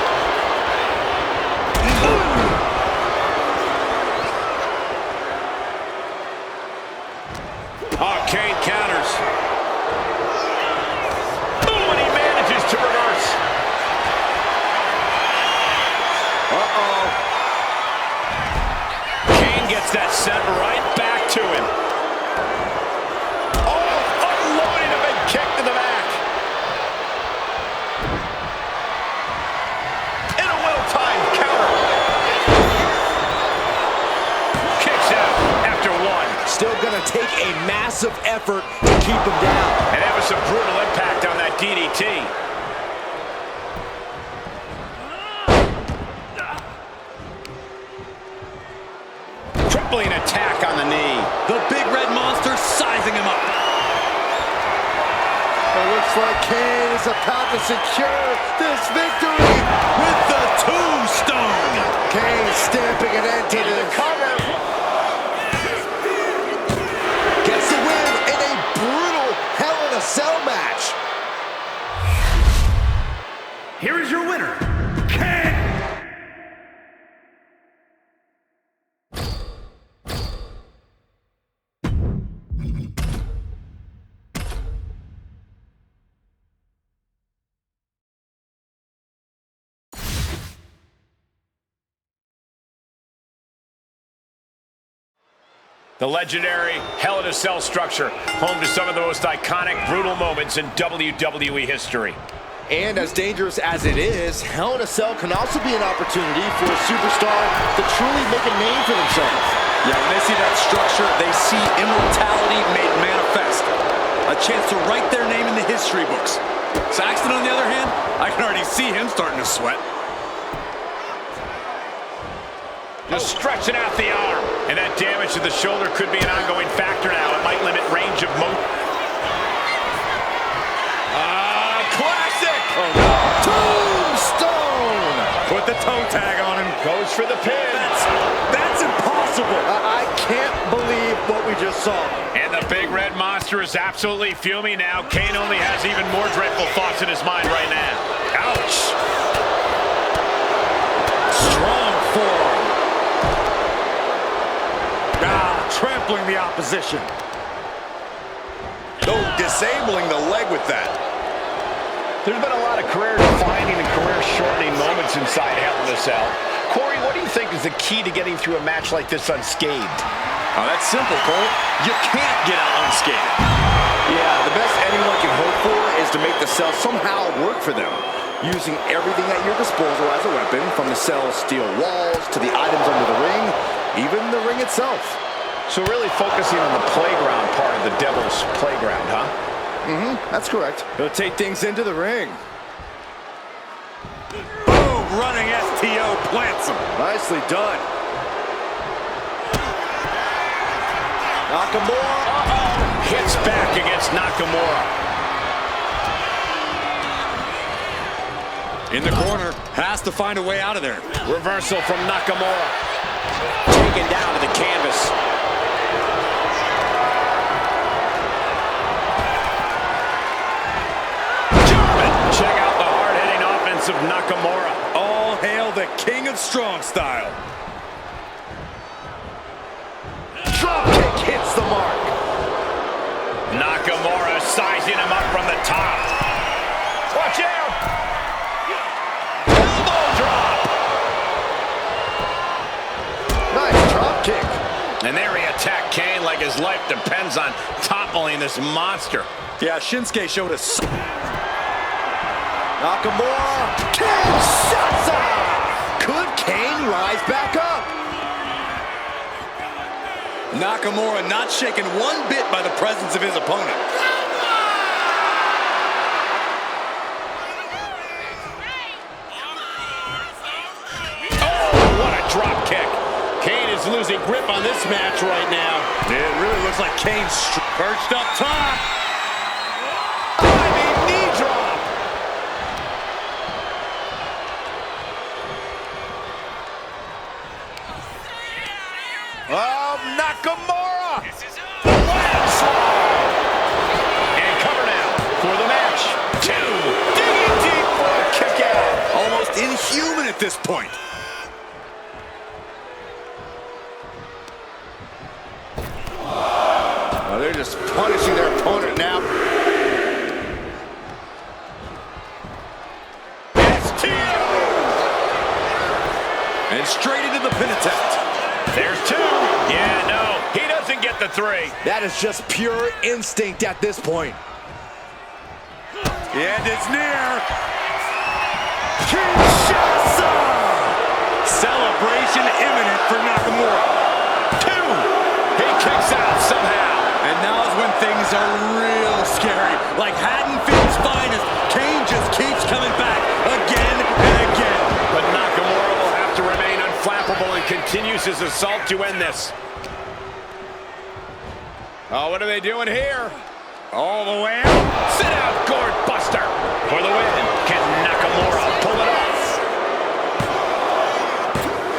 Oh, Kane counters. Boom, and he manages to reverse. Uh-oh. Kane gets that sent right back to him. Oh, unloading a big kick to the back. And a well-timed counter. Kicks out after one. Still gonna take a massive effort to keep him down. And that was some brutal impact on that DDT. Crippling attack on the knee. The Big Red Monster sizing him up. It looks like Kane is about to secure this victory With the tombstone. Kane stamping an end to the cover. Gets the win in a brutal Hell in a Cell match. Here is your winner, Kane. The legendary Hell in a Cell structure, home to some of the most iconic, brutal moments in WWE history. And as dangerous as it is, Hell in a Cell can also be an opportunity for a superstar to truly make a name for themselves. Yeah, when they see that structure, they see immortality made manifest. A chance to write their name in the history books. Saxton, on the other hand, I can already see him starting to sweat. Just stretching out the arm. And that damage to the shoulder could be an ongoing factor now. It might limit range of motion. Classic! Oh, no. Tombstone! Put the toe tag on him. Goes for the pin. That's impossible. I can't believe what we just saw. And the Big Red Monster is absolutely fuming now. Kane only has even more dreadful thoughts in his mind right now. Ouch! Strong forearm. Trampling the opposition. Oh, disabling the leg with that. There's been a lot of career-defining and career-shortening moments inside Hell in a Cell. Corey, what do you think is the key to getting through a match like this unscathed? Oh, that's simple, Cole. You can't get out unscathed. Yeah, the best anyone can hope for is to make the cell somehow work for them, using everything at your disposal as a weapon, from the cell's steel walls to the items under the ring, even the ring itself. So really focusing on the playground part of the Devil's Playground, huh? That's correct. He'll take things into the ring. Boom, running STO plants him. Nicely done. Nakamura. Hits back against Nakamura. In the corner, has to find a way out of there. Reversal from Nakamura. Taken down to the canvas. of Nakamura. All hail the king of strong style. Drop kick hits the mark. Nakamura sizing him up from the top. Watch out! Elbow drop! Nice drop kick. And there he attacked Kane like his life depends on toppling this monster. Yeah, Shinsuke showed us. Nakamura. Kinshasa! Could Kane rise back up? Nakamura not shaken one bit by the presence of his opponent. Oh, what a drop kick. Kane is losing grip on this match right now. It really looks like Kane's perched up top. Diving knee drop. Of Nakamura. Landslide. And cover now for the match. 2. Digging deep for a kick out. Almost inhuman at this point. Oh, they're just punishing their opponent now. And straight into the pin attempt. There's 2. Yeah, no, he doesn't get the 3. That is just pure instinct at this point. The end is near. Kinshasa! Celebration imminent for Nakamura. 2. He kicks out somehow. And now is when things are real scary. Like Haddonfield's finest, Kane just keeps coming back again and again. But Nakamura will have to remain unflappable and continues his assault to end this. Oh, what are they doing here? All the way out. Sit out, gourd buster. For the win. Can Nakamura pull it off?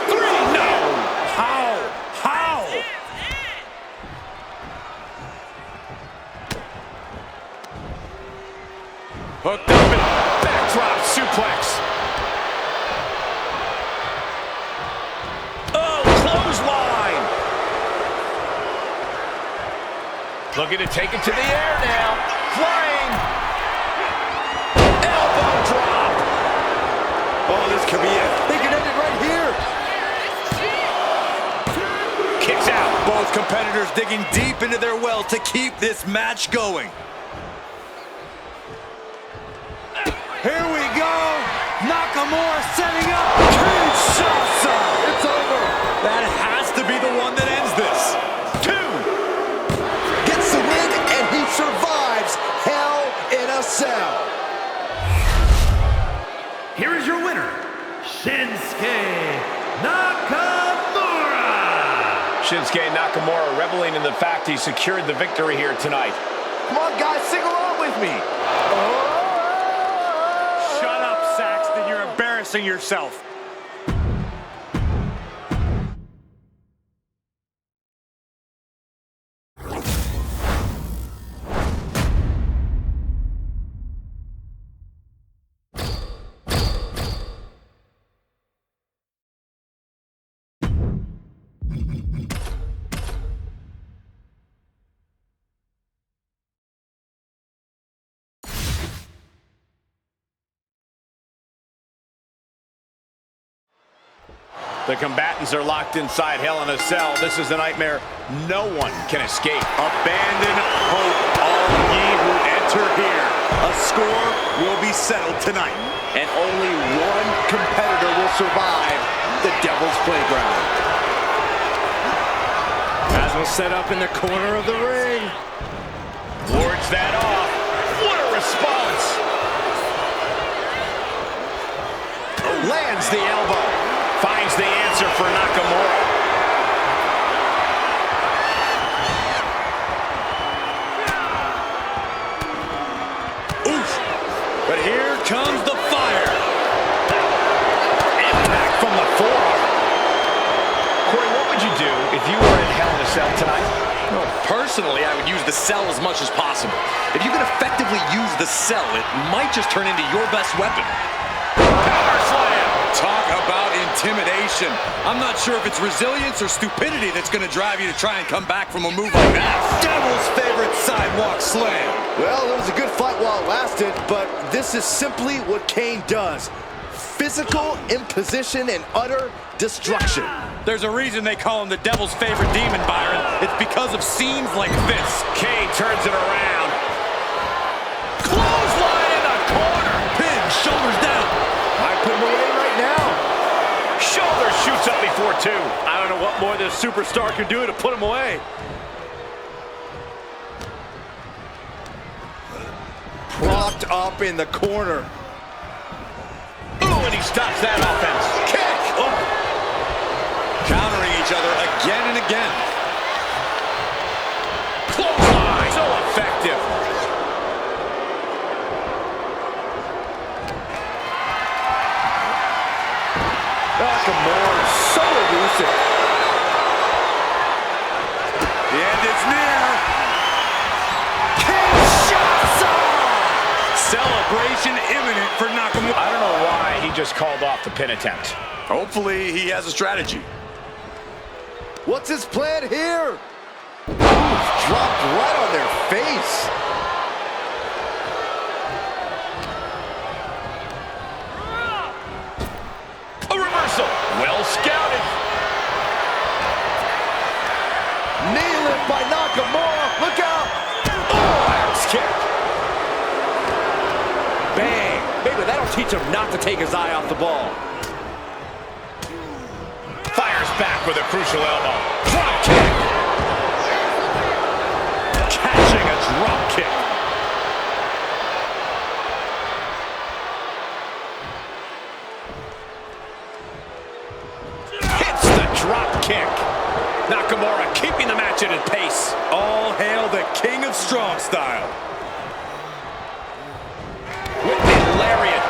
3, no. How? Hooked up and backdrop suplex. Oh, clothesline. Looking to take it to the air now. Flying. Elbow drop. Oh, this could be it. They could end it right here. Kicks out. Both competitors digging deep into their well to keep this match going. Here we go. Nakamura setting up. Kinshasa! It's over. That has to be the one that ends this. 2. Gets the win, and he survives Hell in a Cell. Here is your winner, Shinsuke Nakamura. Shinsuke Nakamura reveling in the fact he secured the victory here tonight. Come on, guys, sing along with me. Shut up, Saxton. You're embarrassing yourself. The combatants are locked inside Hell in a Cell. This is a nightmare no one can escape. Abandon hope, all ye who enter here. A score will be settled tonight. And only one competitor will survive the Devil's Playground. As was set up in the corner of the ring. Wards that off. What a response. Lands the elbow. Finds the answer for Nakamura. Oof. But here comes the fire. Impact from the forearm. Corey, what would you do if you were in Hell in a Cell tonight? Well, personally, I would use the cell as much as possible. If you can effectively use the cell, it might just turn into your best weapon. Power slam. Talk about intimidation. I'm not sure if it's resilience or stupidity that's going to drive you to try and come back from a move like that. Devil's favorite sidewalk slam. Well, it was a good fight while it lasted, but this is simply what Kane does. Physical imposition and utter destruction. There's a reason they call him the devil's favorite demon, Byron. It's because of scenes like this. Kane turns it around. Clothesline in the corner. Pin, shoulders down. I put him away right now. Shoulder shoots up before two. I don't know what more this superstar can do to put him away. Propped up in the corner. Ooh, and he stops that offense. Kick! Oh. Countering each other again and again. Clothesline. So effective. Nakamura, so elusive. The end is near. Kinshasa! Celebration imminent for Nakamura. I don't know why he just called off the pin attempt. Hopefully he has a strategy. What's his plan here? Dropped right on their face. A reversal. Well scouted. Nail it by Nakamura. Look out. Oh, axe kick. Bang. Maybe that'll teach him not to take his eye off the ball. Fires back with a crucial elbow. Drop kick. Catching a drop kick. Hits the drop kick. Nakamura keeping the match at its pace. All hail the king of strong style. With the lariat.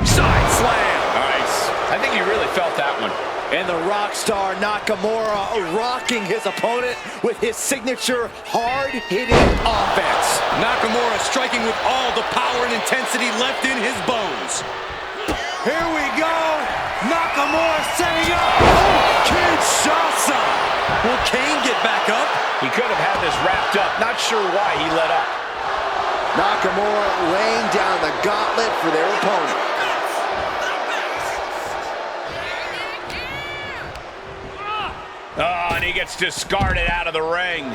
Side slam. Nice. I think he really felt that one. And the rock star Nakamura rocking his opponent with his signature hard-hitting offense. Nakamura striking with all the power and intensity left in his bones. Here we go. Nakamura setting up. Kinshasa. Will Kane get back up? He could have had this wrapped up. Not sure why he let up. Nakamura laying down the gauntlet for their opponent. Oh, and he gets discarded out of the ring.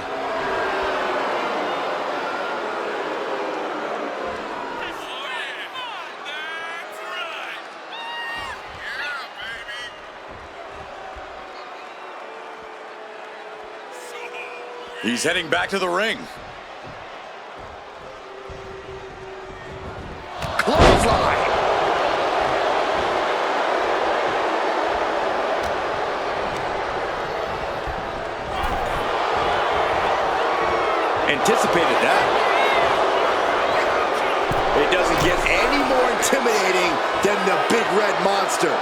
He's heading back to the ring. Clothesline. Anticipated that. It doesn't get any more intimidating than the Big Red Monster.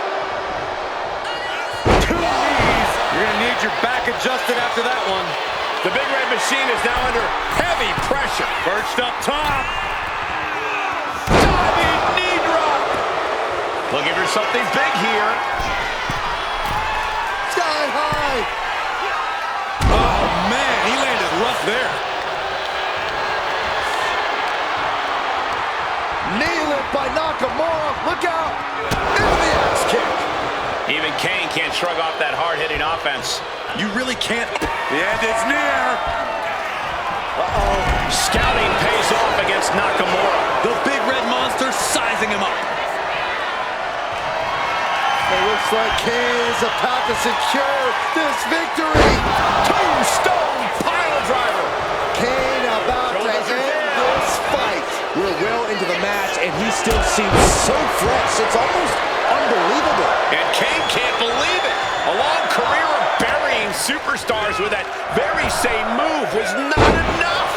2 knees. You're gonna need your back adjusted after that one. The Big Red Machine is now under heavy pressure. Perched up top. Diving knee drop. Looking for something big here. Sky high. Oh man, he landed rough there. Nail it by Nakamura. Look out. Into the axe kick. Even Kane can't shrug off that hard-hitting offense. You really can't. The end is near. Uh-oh. Scouting pays off against Nakamura. The Big Red Monster sizing him up. It looks like Kane is about to secure this victory. Tombstone pile driver. Kane about to end this fight. We're well into the match, and he still seems so fresh. It's almost unbelievable. And Kane can't believe it. A long career of burying superstars with that very same move was not enough.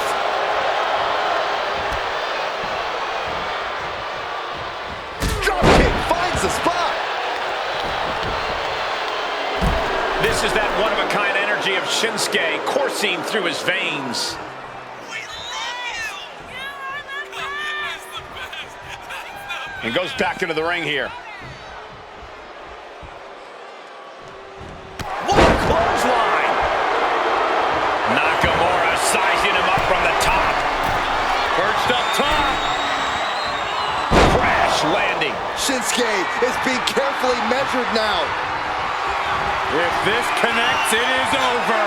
Dropkick finds the spot. This is that one-of-a-kind energy of Shinsuke coursing through his veins. And goes back into the ring here. What a clothesline! Nakamura sizing him up from the top. Perched up top. Crash landing. Shinsuke is being carefully measured now. If this connects, it is over.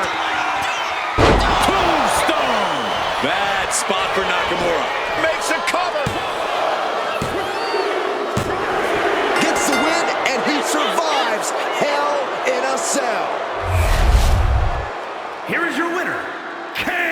Tombstone. Bad spot for Nakamura. Makes a cover. Gets the win, and he survives Hell in a Cell. Here is your winner, Kane!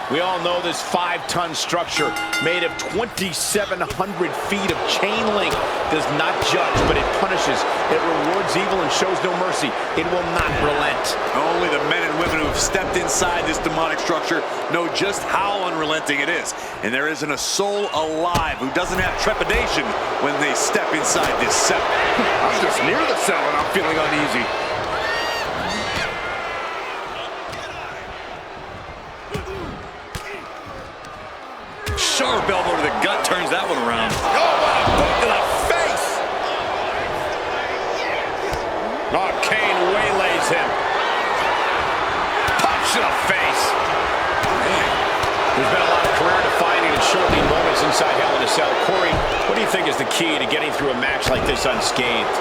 We all know this 5-ton structure made of 2,700 feet of chain link does not judge, but it punishes. It rewards evil and shows no mercy. It will not relent. Only the men and women who have stepped inside this demonic structure know just how unrelenting it is. And there isn't a soul alive who doesn't have trepidation when they step inside this cell. I'm just near the cell and I'm feeling uneasy. Sharp elbow to the gut turns that one around. Oh, what a boot to the face! Oh, Kane waylays him. Punch to the face. Man. There's been a lot of career-defining and shortening moments inside Hell in a Cell. Corey, what do you think is the key to getting through a match like this unscathed?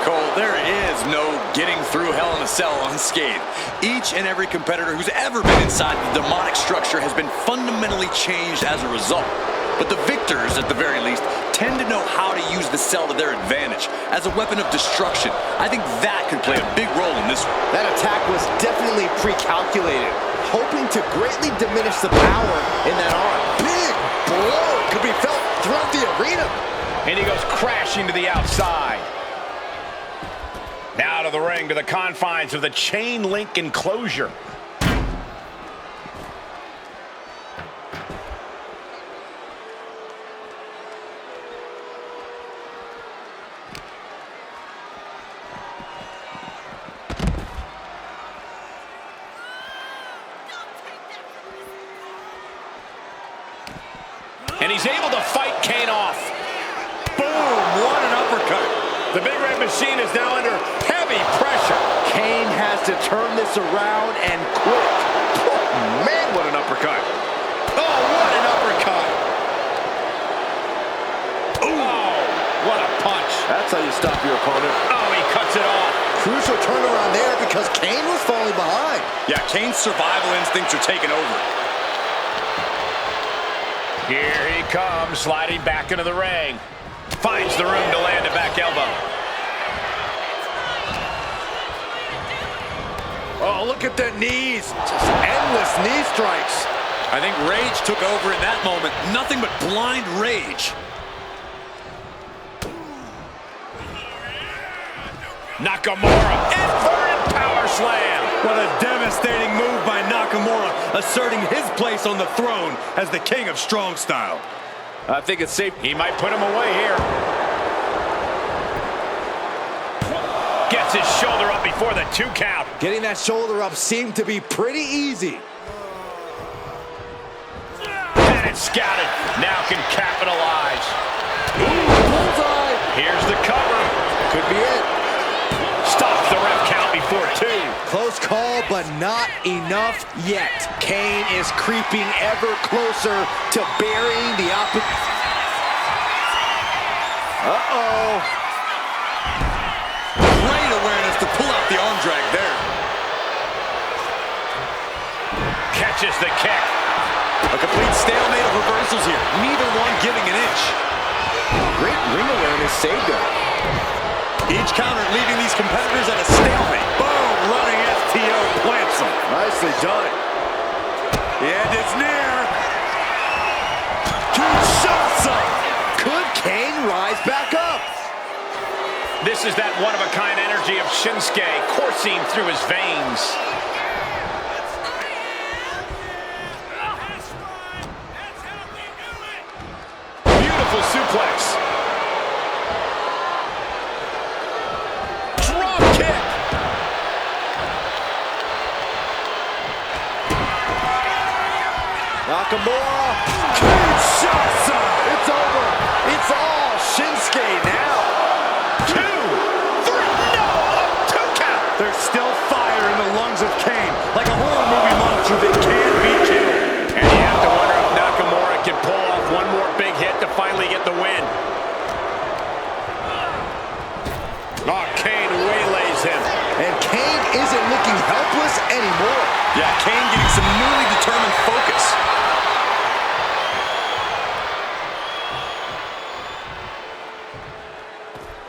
Cole, there is no getting through Hell in a Cell unscathed. Each and every competitor who's ever been inside the demonic structure has been fundamentally changed as a result. But the victors, at the very least, tend to know how to use the cell to their advantage as a weapon of destruction. I think that could play a big role in this one. That attack was definitely pre-calculated, hoping to greatly diminish the power in that arm. Big blow could be felt throughout the arena. And he goes crashing to the outside. Now to the ring, to the confines of the chain link enclosure. And he's able to fight Kane off. Boom! What an uppercut. The Big Red Machine is now under heavy pressure. Kane has to turn this around and quick. Oh, man, what an uppercut. Oh, what an uppercut. Oh, what a punch. That's how you stop your opponent. Oh, he cuts it off. Crucial turnaround there because Kane was falling behind. Yeah, Kane's survival instincts are taking over. Here he comes, sliding back into the ring. Finds the room to land a back elbow. Oh, look at the knees. Just endless knee strikes. I think rage took over in that moment. Nothing but blind rage. Nakamura, inverted power slam. What a devastating move by Nakamura, asserting his place on the throne as the king of strong style. I think it's safe. He might put him away here. Gets his shoulder up before the 2 count. Getting that shoulder up seemed to be pretty easy. And it's scouted. Now can capitalize. Bullseye. Here's the cover. Could be it. Stops the ref count before 2. Close call, but not enough yet. Kane is creeping ever closer to burying the opponent. Uh-oh. Great awareness to pull out the arm drag there. Catches the kick. A complete stalemate of reversals here. Neither one giving an inch. Great ring awareness saved him. Each counter leaving these competitors at a stalemate. Boom! Running STO plants them. Nicely done. The end is near. Kinshasa! Could Kane rise back up? This This is that one-of-a-kind energy of Shinsuke coursing through his veins. Beautiful suplex. Drop kick. Nakamura. Kinshasa. It's over. It's all Shinsuke now. 2, 3, no! A 2 count. There's still fire in the lungs of Kane, like a horror movie monster that can't be killed. And you have to wonder if Nakamura can pull off one more big hit to finally get the win. Oh, Kane waylays him. And Kane isn't looking helpless anymore. Yeah, Kane getting some newly determined focus.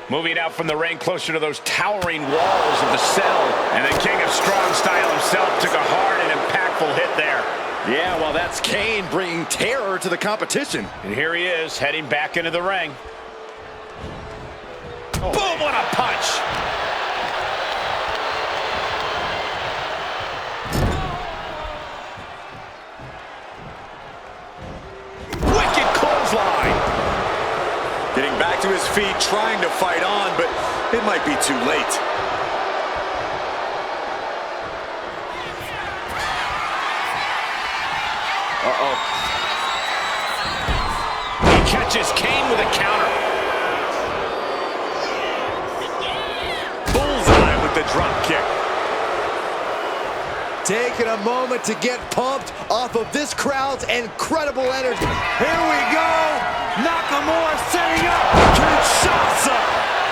Moving out from the ring closer to those towering walls of the cell. And the King of Strong Style himself took a hard and impactful hit there. Yeah, well, that's Kane bringing terror to the competition. And here he is, heading back into the ring. Oh. Boom, what a punch! Wicked clothesline! Getting back to his feet, trying to fight on, but it might be too late. Uh-oh. He catches Kane with a counter. Bullseye with the drop kick. Taking a moment to get pumped off of this crowd's incredible energy. Here we go. Nakamura setting up Kinshasa.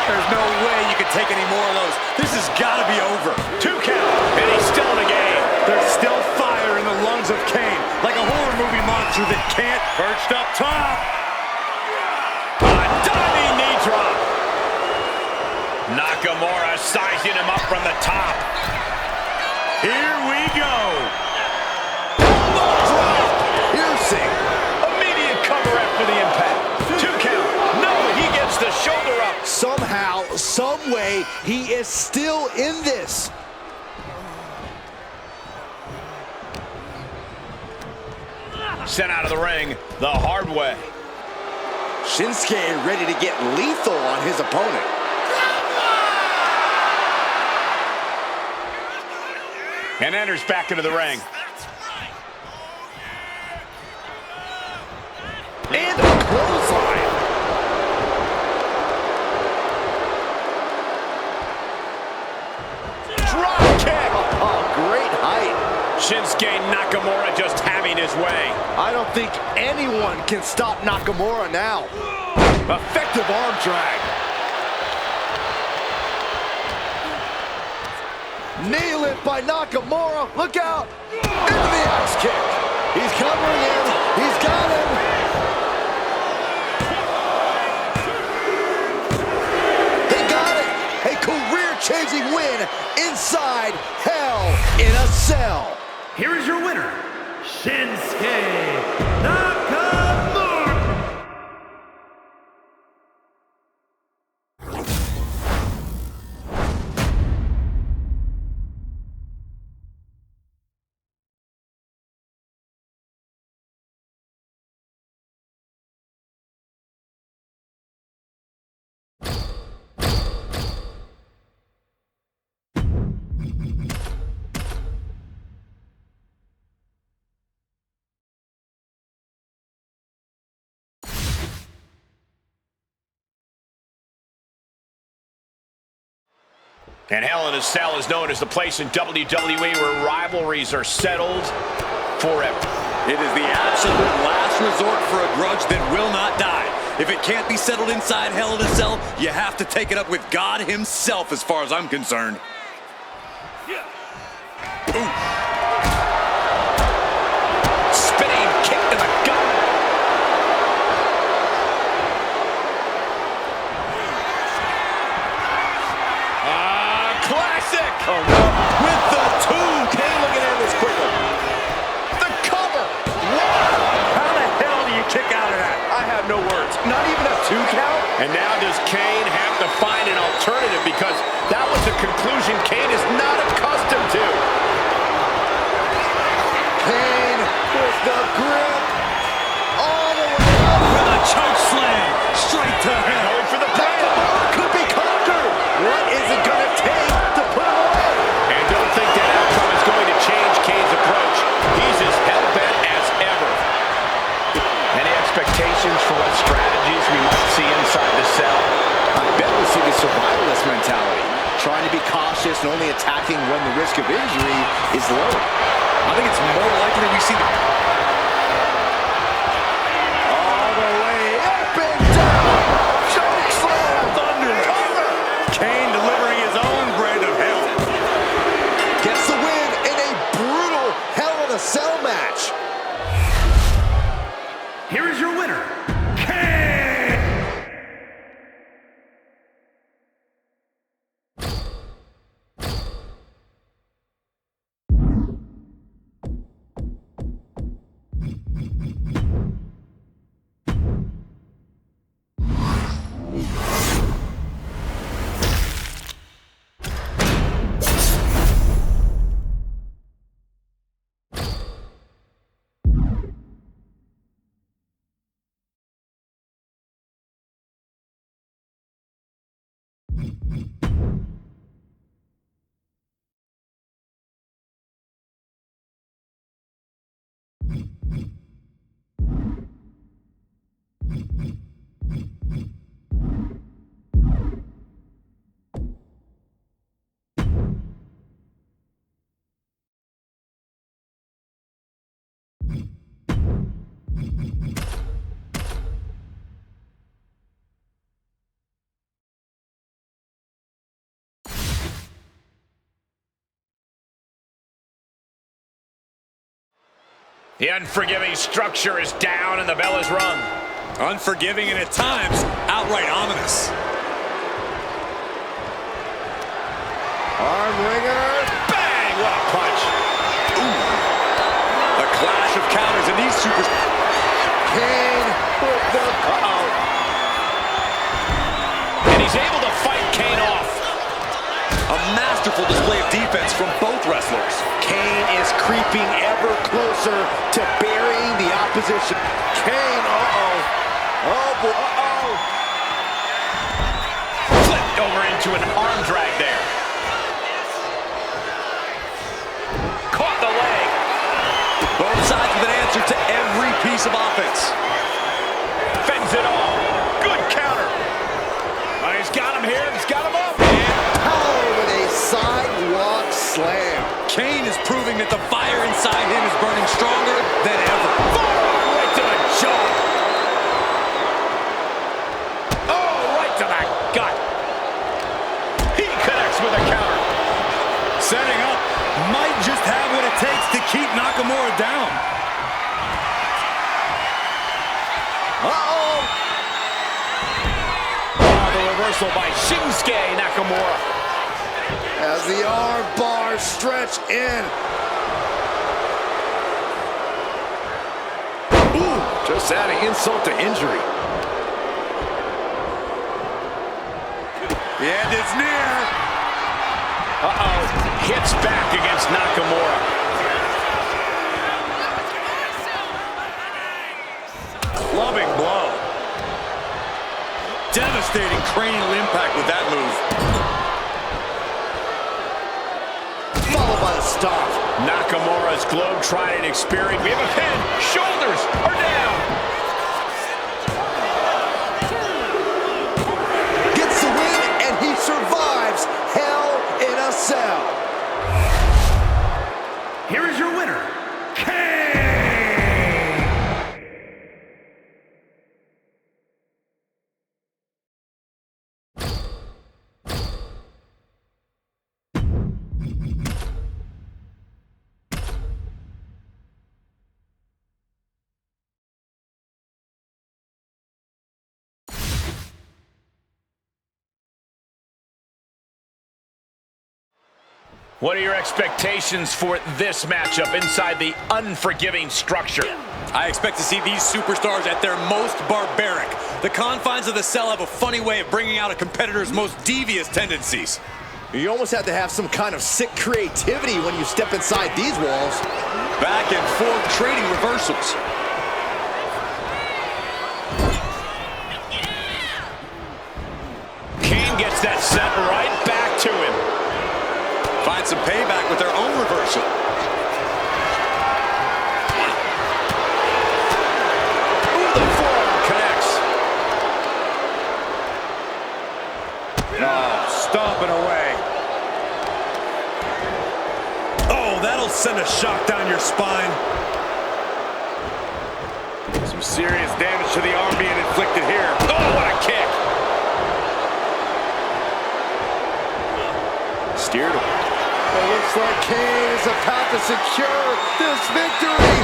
There's no way you can take any more of those. This has got to be over. 2 count, and he's still in the game. There's still fire in the lungs of Kane, like a horror movie monster that can't. Perched up top. A diving knee drop. Nakamura sizing him up from the top. Here we go. Elbow drop. Piercing. Immediate cover after the impact. 2 count. No, he gets the shoulder up. Somehow, some way, he is still in this. Sent out of the ring the hard way. Shinsuke ready to get lethal on his opponent. And enters back into the ring. And a clothesline. Drop kick. Oh, great height. Shinsuke Nakamura just having his way. I don't think anyone can stop Nakamura now. Effective arm drag. Knee lift by Nakamura. Look out. Into the axe kick. He's covering him. He's got him. They got it. A career-changing win inside Hell in a Cell. Here is your winner, Shinsuke Nakamura. And Hell in a Cell is known as the place in WWE where rivalries are settled forever. It is the absolute last resort for a grudge that will not die. If it can't be settled inside Hell in a Cell, you have to take it up with God himself as far as I'm concerned. Ooh. Spinning kick to the gut. Classic! Oh no. With the 2. Kane looking at this quickly. The cover. Wow. How the hell do you kick out of that? I have no words. Not even giving up 2 count? And now does Kane have to find an alternative, because that was a conclusion Kane is not accustomed to. Kane with the grip. All the way up. With a choke slam. Straight to him. Going for the pin. Nakamura could be conquered. What is it going to take to put him away? And don't think that outcome is going to change Kane's approach. He's as hell-bent as ever. Any expectations for what strategies we might see inside the cell? I bet we'll see the survivalist mentality. Trying to be cautious and only attacking when the risk of injury is low. I think it's more likely we see All the way up and down. Choke slam. thunder. Kane delivering his own brand of hell. Gets the win in a brutal Hell in a Cell match. Here is your winner, Kane! The unforgiving structure is down and the bell is rung. Unforgiving and at times outright ominous. Arm wringer. Bang! What a punch. a clash of counters, and these super... Kane with the... And he's able to fight Kane off. A masterful display of defense from both wrestlers. Kane is creeping ever closer to burying the opposition. Kane, oh boy, Flipped over into an arm drag there. Caught the leg. Both sides with an answer to every piece of offense. Fends it all. Good counter. He's got him here. He's got him up. Power with a sidewalk slam. Kane is proving that the fire inside him is burning stronger than ever. Right to the jaw. Oh, right to the gut. He connects with a counter. Setting up, might just have what it takes to keep Nakamura down. The reversal by Shinsuke Nakamura. As the arm bars stretch in. Ooh, just adding insult to injury. The end is near. Hits back against Nakamura. Clubbing blow. Devastating cranial impact with that move. Followed by the stop. Nakamura's globe-trotting experience. We have a pin. Shoulders are down. Gets the win, and he survives Hell in a Cell. Here is your winner, Kane! What are your expectations for this matchup inside the unforgiving structure? I expect to see these superstars at their most barbaric, The confines of the cell have a funny way of bringing out a competitor's most devious tendencies. You almost have to have some kind of sick creativity when you step inside these walls. Back and forth, trading reversals. Kane gets that set right back to him. Find some payback with their own reversal. Ooh, the forearm connects. Oh, stomping away. Oh, that'll send a shock down your spine. Some serious damage to the arm being inflicted here. Oh, what a kick. Steered him. It looks like Kane is about to secure this victory.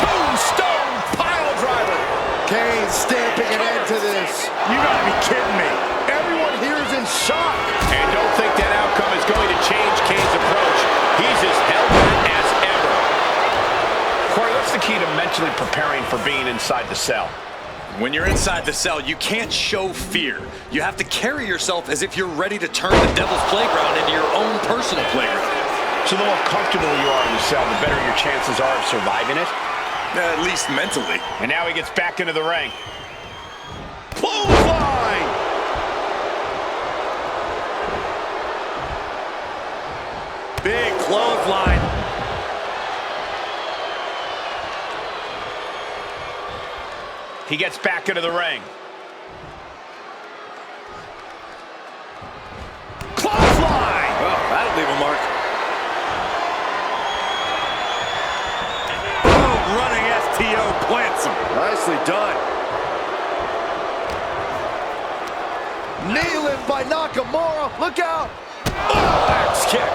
Tombstone pile driver. Kane stamping an end to this. You gotta be kidding me. Everyone here is in shock. And don't think that outcome is going to change Kane's approach. He's as hell-bent as ever. Corey, what's the key to mentally preparing for being inside the cell? When you're inside the cell, you can't show fear. You have to carry yourself as if you're ready to turn the devil's playground into your own personal playground. So the more comfortable you are in the cell, the better your chances are of surviving it? At least mentally. And now he gets back into the ring. Clothesline! Big clothesline. He gets back into the ring. Clothesline! Oh, that'll leave a mark. Running STO plants him. Nicely done. Kneeling by Nakamura. Look out. Oh, axe kick.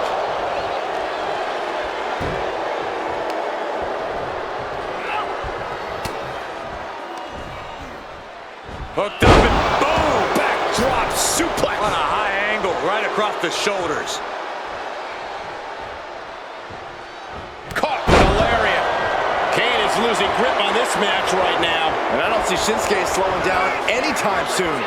Hooked up and boom! Backdrop suplex. On a high angle right across the shoulders. Caught with a lariat. Kane is losing grip on this match right now. And I don't see Shinsuke slowing down anytime soon.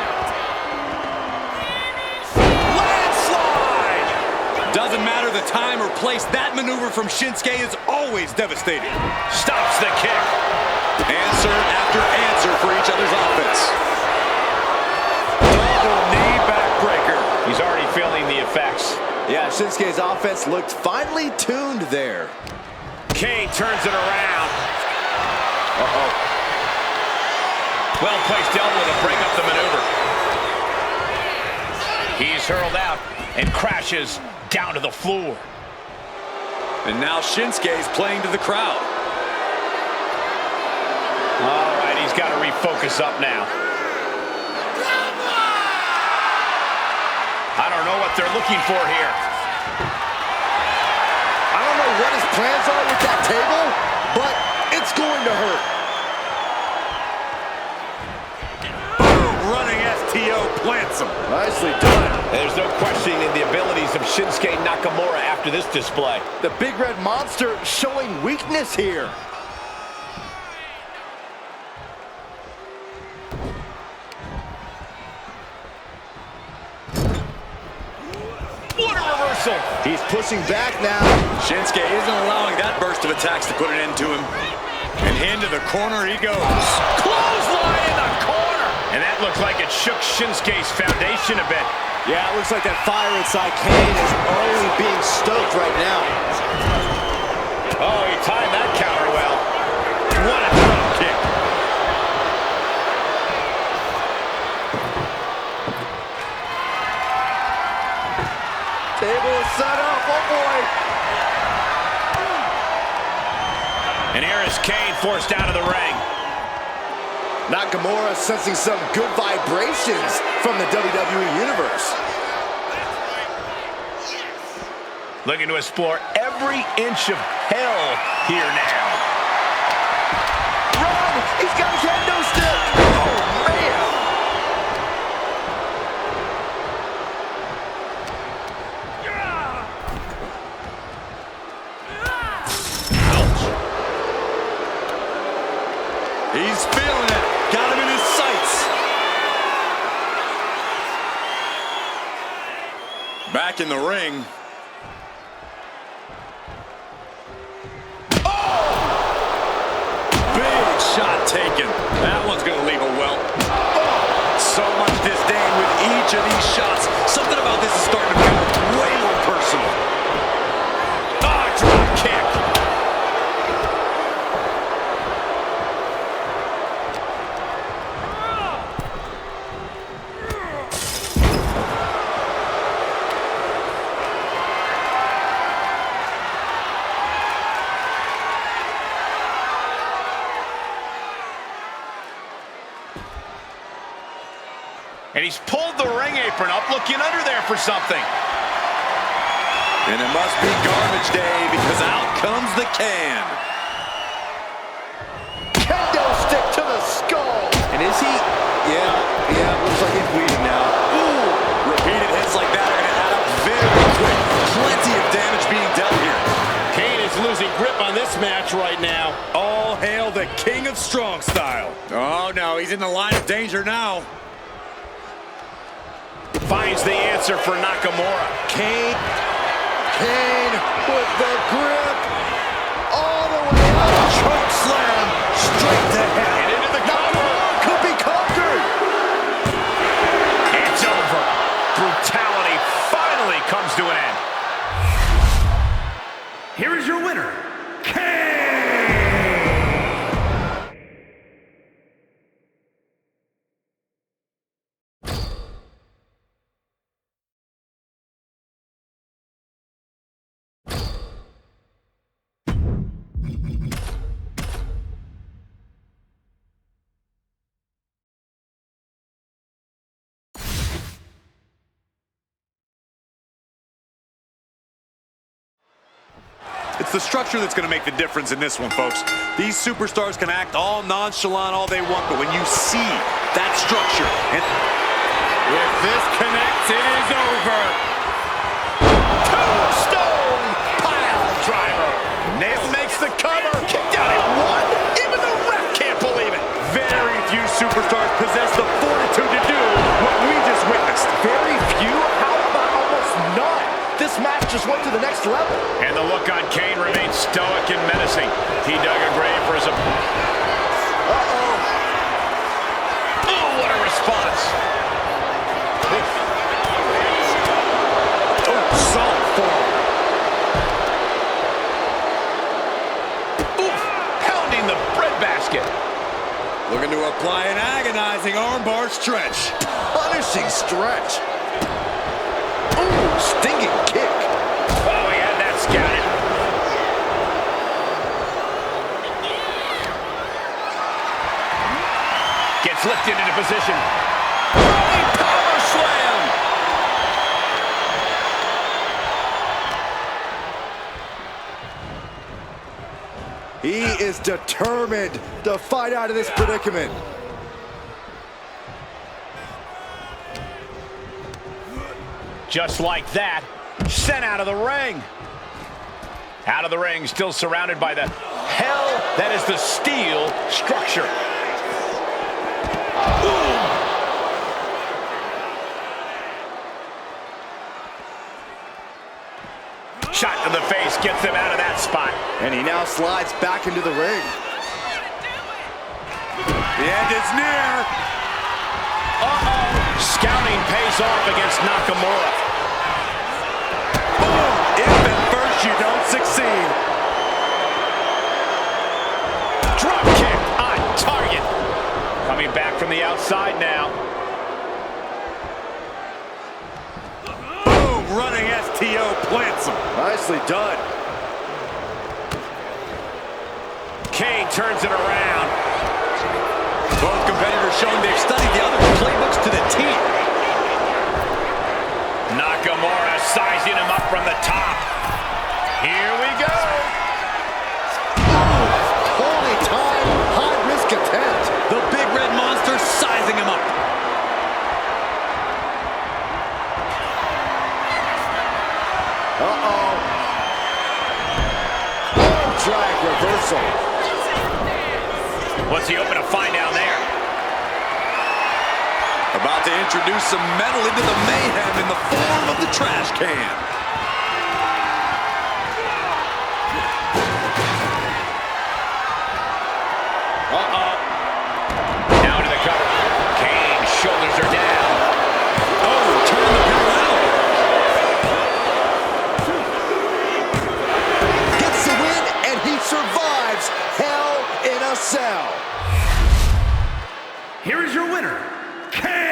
Landslide! Doesn't matter the time or place, that maneuver from Shinsuke is always devastating. Stops the kick. Answer after answer for each other's offense. Double knee backbreaker. He's already feeling the effects. Yeah, Shinsuke's offense looked finely tuned there. Kane turns it around. Uh-oh. Well-placed elbow to break up the maneuver. He's hurled out and crashes down to the floor. And now Shinsuke's playing to the crowd. All right, he's got to refocus up now. I don't know what they're looking for here. I don't know what his plans are with that table, but it's going to hurt. Running STO plants him. Nicely done. There's no questioning the abilities of Shinsuke Nakamura after this display. The Big Red Monster showing weakness here. What a reversal! He's pushing back now. Shinsuke isn't allowing that burst of attacks to put an end to him. And into the corner he goes. Clothesline in the corner! And that looks like it shook Shinsuke's foundation a bit. Yeah, it looks like that fire inside Kane is only being stoked right now. Oh, he timed that counter well. What a drop kick. Table is set up, oh boy. And here is Kane forced out of the ring. Nakamura sensing some good vibrations from the WWE Universe. Looking to explore every inch of hell here now. Run! He's got a kendo stick! Oh, man! He's feeling it. Got him in his sights. Back in the ring. Big shot taken. That one's going to leave a welt. So much disdain with each of these shots. Something about this is starting to feel way more personal. Drop kick. And he's pulled the ring apron up, looking under there for something. And it must be garbage day because out comes the can. Kendo stick to the skull. And is he? Yeah, looks like he's bleeding now. Ooh, repeated hits like that are going to add up very quick. Plenty of damage being dealt here. Kane is losing grip on this match right now. All hail the king of strong style. Oh no, he's in the line of danger now. Finds the answer for Nakamura. Kane with the grip all the way up. Choke slam straight to hell. And into the cover. Could be conquered. It's over. Brutality finally comes to an end. Here is your winner, Kane! It's the structure that's going to make the difference in this one, folks. These superstars can act all nonchalant all they want, but when you see that structure, and if this connects, it is over. Tombstone pile driver. Nail makes the cover. Kicked out at one. Even the ref can't believe it. Very few superstars possess the fortitude to do what we just witnessed. Very few? How about almost none? This match just went to the next level. And the look on Kane remains stoic and menacing. He dug a grave for his opponent. Oh, what a response. Oh, solid form. Oof, pounding the breadbasket. Looking to apply an agonizing armbar stretch. Punishing stretch. Ooh, stinging kick. Oh, he had that scouted. Gets lifted into position. Rolling power slam. He is determined to fight out of this predicament. Just like that, sent out of the ring. Out of the ring, still surrounded by the hell that is the steel structure. Shot to the face gets him out of that spot. And he now slides back into the ring. The end is near. Scouting pays off against Nakamura. Boom! If at first you don't succeed. Drop kick on target. Coming back from the outside now. Boom! Running STO plants him. Nicely done. Kane turns it around. Both competitors showing they've studied the other playbooks to the T. Nakamura sizing him up from the top. Here we go. Holy time, high risk attempt. The big red monster sizing him up. Drag reversal. What's he hoping to find down there? A About to introduce some metal into the mayhem in the form of the trash can. Now to the cover. Kane's shoulders are down. Oh, turn the big around. Gets the win, and he survives Hell in a Cell. Here is your winner, Kane!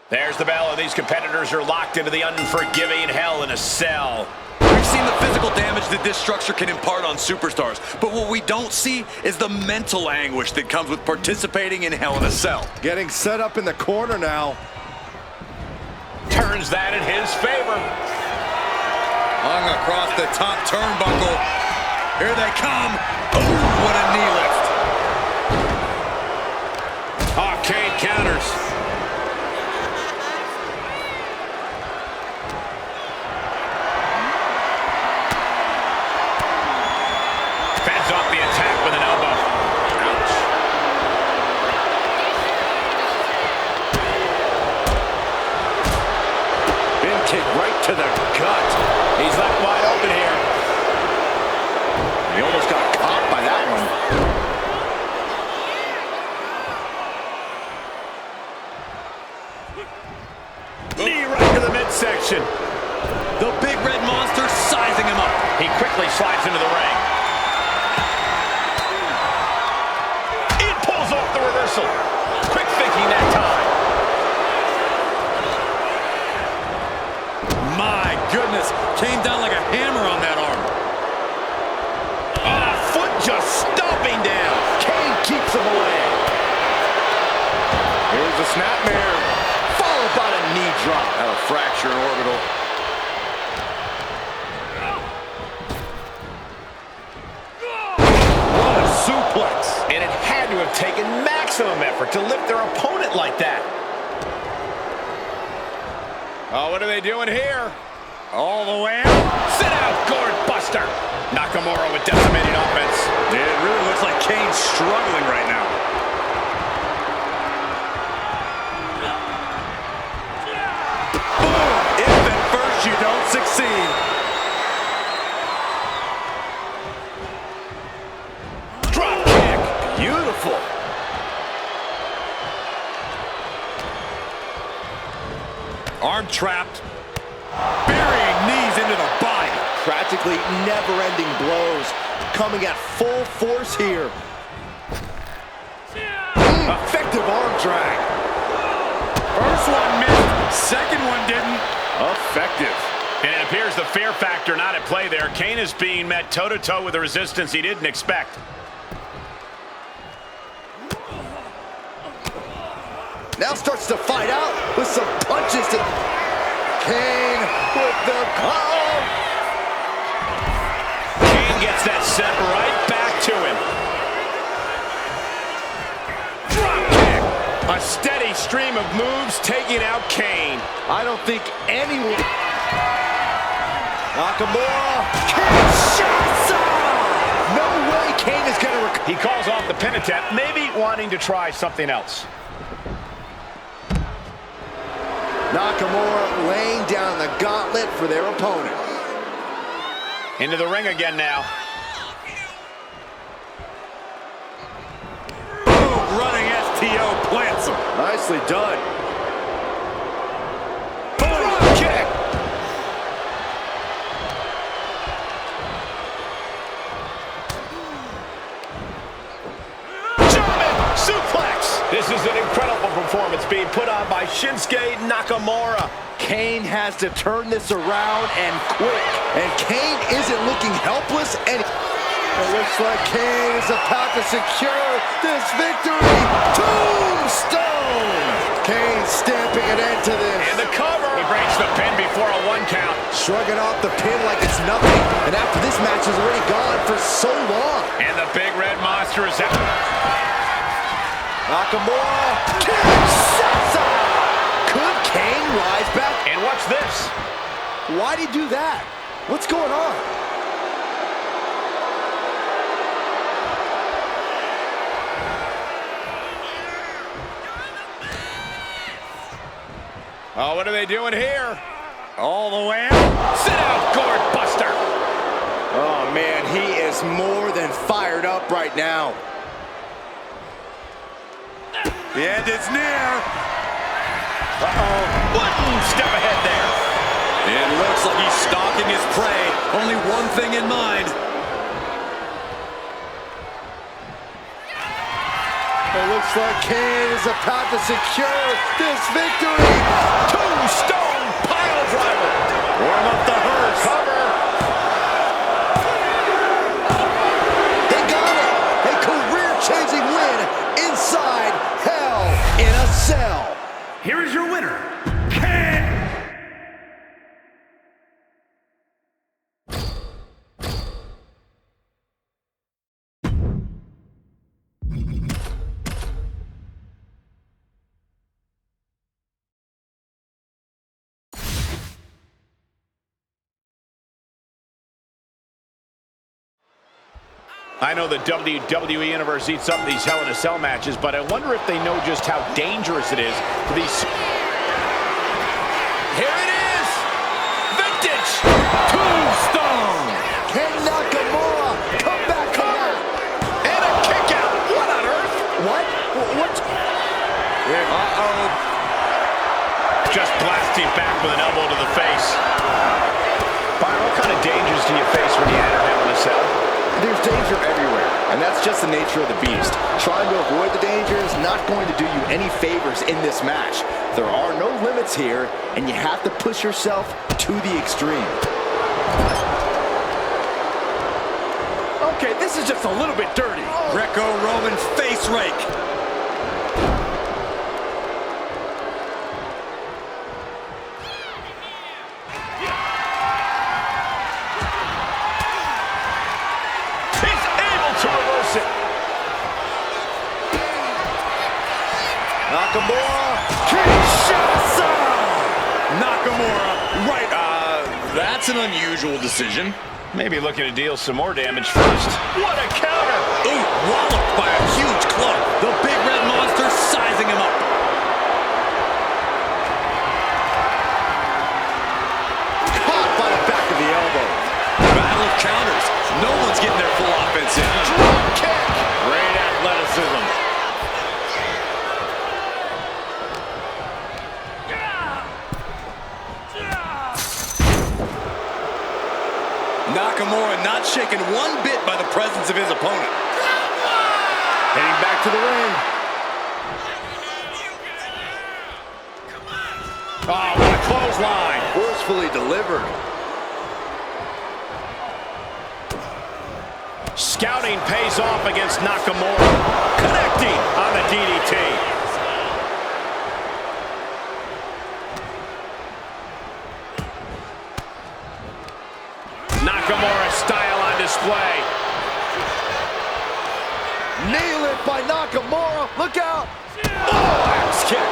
There's the bell, and these competitors are locked into the unforgiving Hell in a Cell. We've seen the physical damage that this structure can impart on superstars, but what we don't see is the mental anguish that comes with participating in Hell in a Cell. Getting set up in the corner now. Turns that in his favor. Hung across the top turnbuckle. Here they come. Oh, what a knee lift. Oh, Kane counters. Fends off the attack with an elbow. Ouch. Bin kick right to the gut. He's left wide open here. He almost got caught by that one. Knee right to the midsection. The big red monster sizing him up. He quickly slides into the ring. It pulls off the reversal. Quick thinking that time. My goodness, came down like a hammer on that arm. Oh, foot just stomping down. Kane keeps him away. Here's the snapmare. Followed by a knee drop. Had a fracture in orbital. What a suplex. And it had to have taken maximum effort to lift their opponent like that. Oh, what are they doing here? All the way out. Sit out, gourd buster. Nakamura with decimating offense. It really looks like Kane's struggling right now. Boom! If at first you don't succeed. Drop kick. Beautiful. Arm trapped. Burying knees into the body. Practically never-ending blows coming at full force here. Effective arm drag. First one missed, second one didn't. Effective. And it appears the fear factor not at play there. Kane is being met toe-to-toe with a resistance he didn't expect. Now starts to fight out with some punches to Kane with the call. Kane gets that set right back to him. Drop kick. A steady stream of moves taking out Kane. I don't think anyone... Nakamura. Kinshasa! No way Kane is going to... He calls off the pin attempt, maybe wanting to try something else. Nakamura laying down the gauntlet for their opponent. Into the ring again now. Boom, running STO plants him. Nicely done. Drop kick. German suplex. This is an incredible performance being put on by Shinsuke Nakamura. Kane has to turn this around and quick. And Kane isn't looking helpless and... It looks like Kane is about to secure this victory. Tombstone! Kane stamping an end to this. And the cover. He breaks the pin before a 1 count. Shrugging off the pin like it's nothing. And after this match is already gone for so long. And the big red monster is out. Nakamura. Kinshasa! Could Kane rise back? And what's this? Why'd he do that? What's going on? Oh, what are they doing here? All the way out. Sit out, gourd buster. Oh, man, he is more than fired up right now. The end is near. One step ahead there. It looks like he's stalking his prey. Only one thing in mind. It looks like Kane is about to secure this victory. Tombstone pile driver. Warm up the hearse. Cover. They got it. A career-changing win inside Hell in a Cell. Here is your winner, Kane. I know the WWE Universe eats up these Hell in a Cell matches, but I wonder if they know just how dangerous it is for these... Here it is! Vintage Tombstone! Can Nakamura come back from that? And a kick out! What on earth? What? What? Uh-oh. Just blasting back with an elbow to the face. Byron, what kind of dangers do you face when you enter Hell in a Cell? There's danger everywhere, and that's just the nature of the beast. Trying to avoid the danger is not going to do you any favors in this match. There are no limits here, and you have to push yourself to the extreme. Okay, this is just a little bit dirty. Greco-Roman face rake. Nakamura, Kinshasa! Nakamura, right, that's an unusual decision. Maybe looking to deal some more damage first. What a counter! Ooh, walloped by a huge club. The big red monster sizing him up. Caught by the back of the elbow. Battle of counters. No one's getting their full offense in. Drop kick! Great athleticism. Nakamura not shaken one bit by the presence of his opponent. Heading back to the ring. Oh, what a clothesline. Forcefully delivered. Scouting pays off against Nakamura. Connecting on the DDT. Nakamura style on display. Nail it by Nakamura. Look out. Oh, axe kick.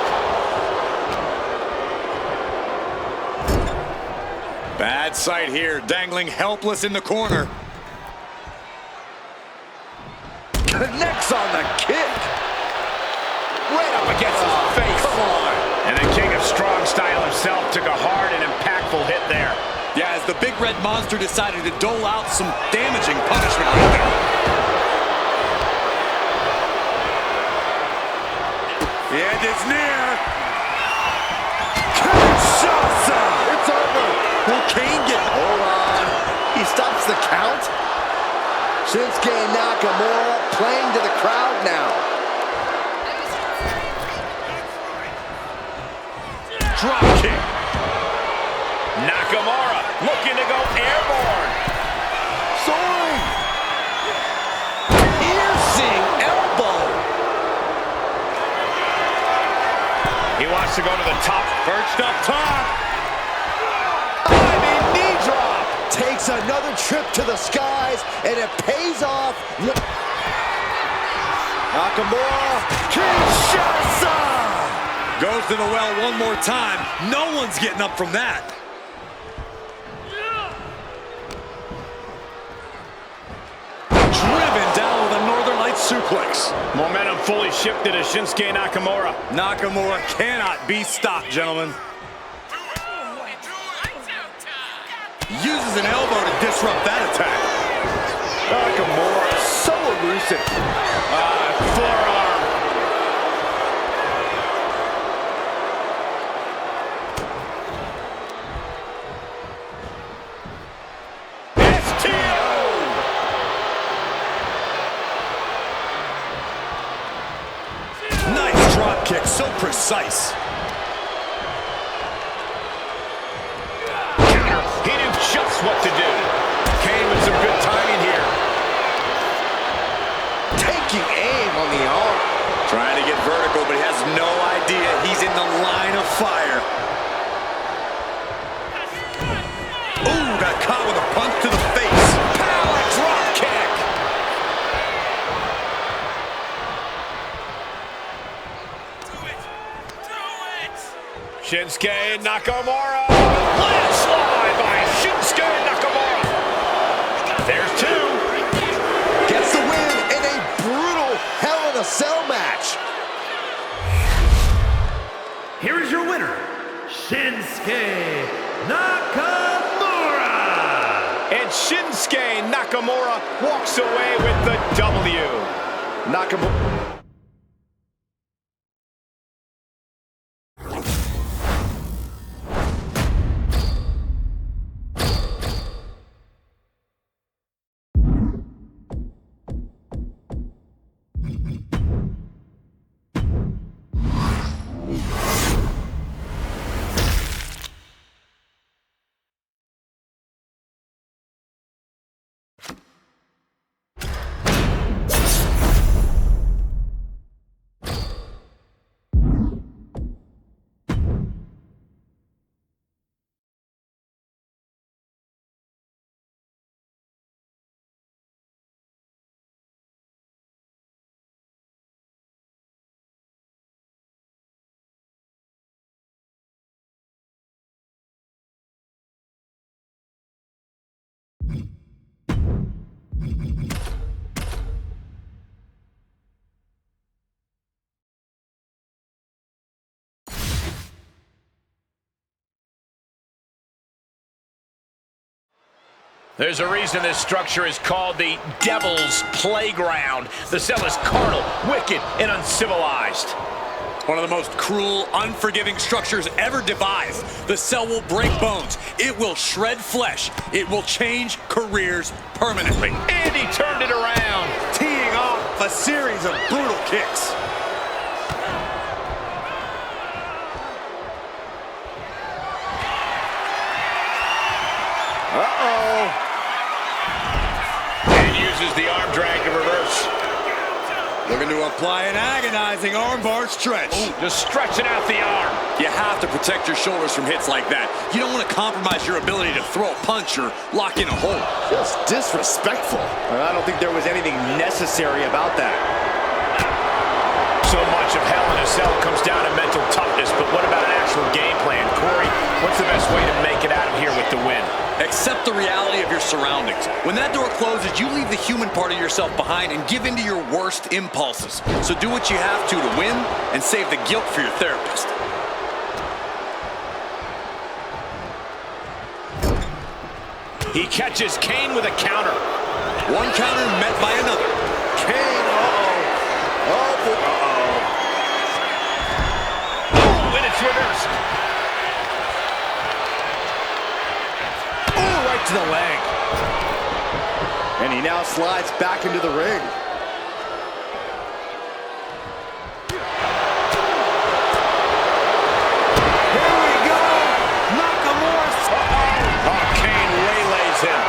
Bad sight here, dangling helpless in the corner. Connects on the kick. Right up against his face. Come on. And the King of Strong Style himself took a hard and impactful hit there. Yeah, as the big red monster decided to dole out some damaging punishment right there. The end is near. Kinshasa! It's over. Will Kane get... Hold on. He stops the count. Shinsuke Nakamura playing to the crowd now. Drop kick. Nakamura looking to go airborne. Soaring. to go to the top. Perched up top. Diving knee drop. Takes another trip to the skies, and it pays off. Nakamura, Kinshasa! Goes to the well one more time. No one's getting up from that. Driven down with a Northern Lights suplex. Momentum fully shifted to Shinsuke Nakamura. Nakamura cannot be stopped, gentlemen. Uses an elbow to disrupt that attack. Nakamura, so elusive. Forearm. Nice drop kick, so precise. He knew just what to do. Kane with some good timing here. Taking aim on the arm. Trying to get vertical, but he has no idea he's in the line of fire. Ooh, got caught with a punch to the face. Power drop kick. Shinsuke Nakamura. Landslide by Shinsuke Nakamura. There's two. Gets the win in a brutal Hell in a Cell match. Here is your winner, Shinsuke Nakamura. And Shinsuke Nakamura walks away with the W. Nakamura. There's a reason this structure is called the Devil's Playground. The cell is carnal, wicked, and uncivilized. One of the most cruel, unforgiving structures ever devised. The cell will break bones. It will shred flesh. It will change careers permanently. And he turned it around. Teeing off a series of brutal kicks. Uh-oh. And uses the arm drag to reverse. Looking to apply an agonizing armbar stretch. Ooh, just stretching out the arm. You have to protect your shoulders from hits like that. You don't want to compromise your ability to throw a punch or lock in a hold. Just disrespectful. I don't think there was anything necessary about that. So much of Hell in a Cell comes down to mental toughness, but what about an actual game plan? Corey, what's the best way to make it out of here with the win? Accept the reality of your surroundings. When that door closes, you leave the human part of yourself behind and give in to your worst impulses. So do what you have to win and save the guilt for your therapist. He catches Kane with a counter. One counter met by another. Kane, uh-oh. Oh, and it's reversed. To the leg. And he now slides back into the ring. Here we go. Nakamura. Oh, Kane waylays him.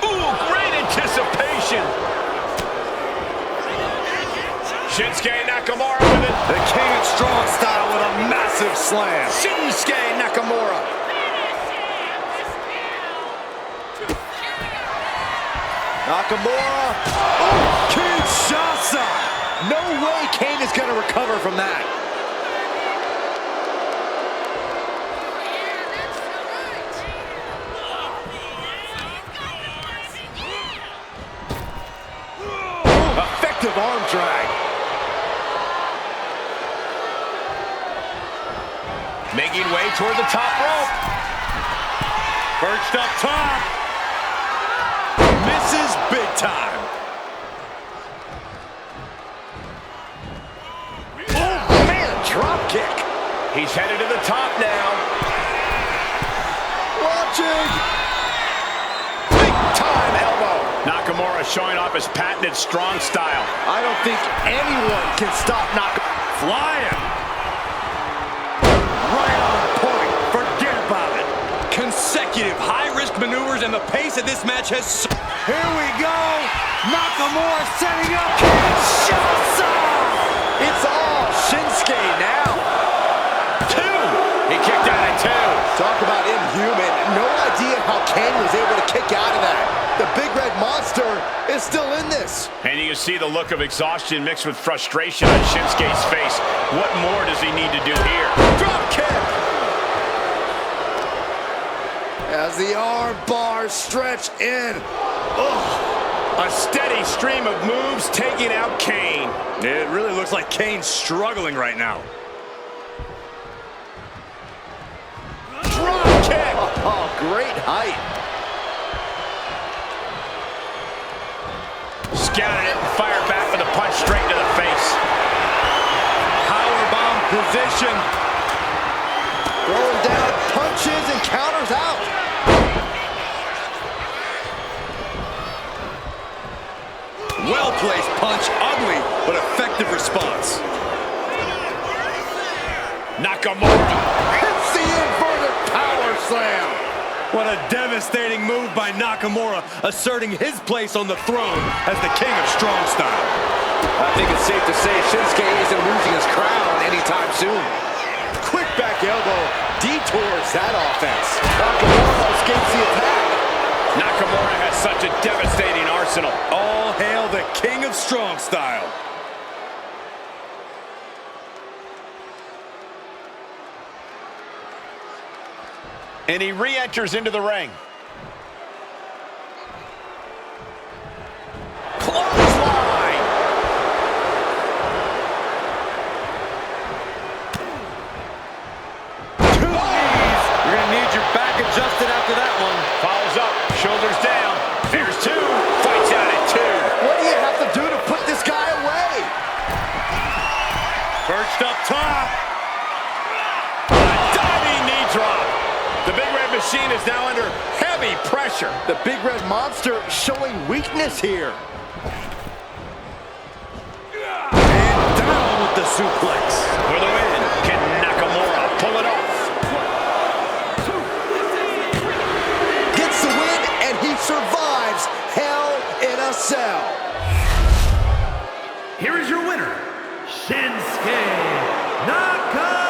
Ooh, great anticipation. Shinsuke Nakamura with it. The King of Strong Style with a massive slam. Shinsuke Nakamura. Nakamura. Oh, Kinshasa. no way Kane is going to recover from that. Effective arm drag. Making way toward the top rope. Perched up top. Misses big time. Oh, man, drop kick. He's headed to the top now. Watching. Big time elbow. Nakamura showing off his patented strong style. I don't think anyone can stop Nakamura. Flying. Right on point. Forget about it. Consecutive high-risk maneuvers, and the pace of this match has... Here we go. Nakamura setting up. Kinshasa. It's all Shinsuke now. Two. He kicked out at two. Talk about inhuman. No idea how Kane was able to kick out of that. The Big Red Monster is still in this. And you see the look of exhaustion mixed with frustration on Shinsuke's face. What more does he need to do here? Drop kick. As the arm bars stretch in. A steady stream of moves taking out Kane. It really looks like Kane's struggling right now. Drop kick. Oh, great height. Scouted it and fired back with a punch straight to the face. Powerbomb position. Throwing down punches and counters out. Well-placed punch, ugly, but effective response. Nakamura. It's the inverted power slam. What a devastating move by Nakamura, asserting his place on the throne as the King of Strong Style. I think it's safe to say Shinsuke isn't losing his crown anytime soon. Quick back elbow detours that offense. Nakamura escapes the attack. Nakamura has such a devastating arsenal. All hail the King of Strong Style. And he re-enters into the ring. Clothesline! Two knees. You're going to need your back adjusted after that one. Follows up, shoulders down. There's two. Fights out at two. What do you have to do to put this guy away? Perched up top. Diving knee drop. The Big Red Machine is now under heavy pressure. The Big Red Monster showing weakness here. And down with the suplex. For the win, can Nakamura pull it off? Gets the win, and he survives Hell in a Cell. Here is your winner, Shinsuke Nakamura.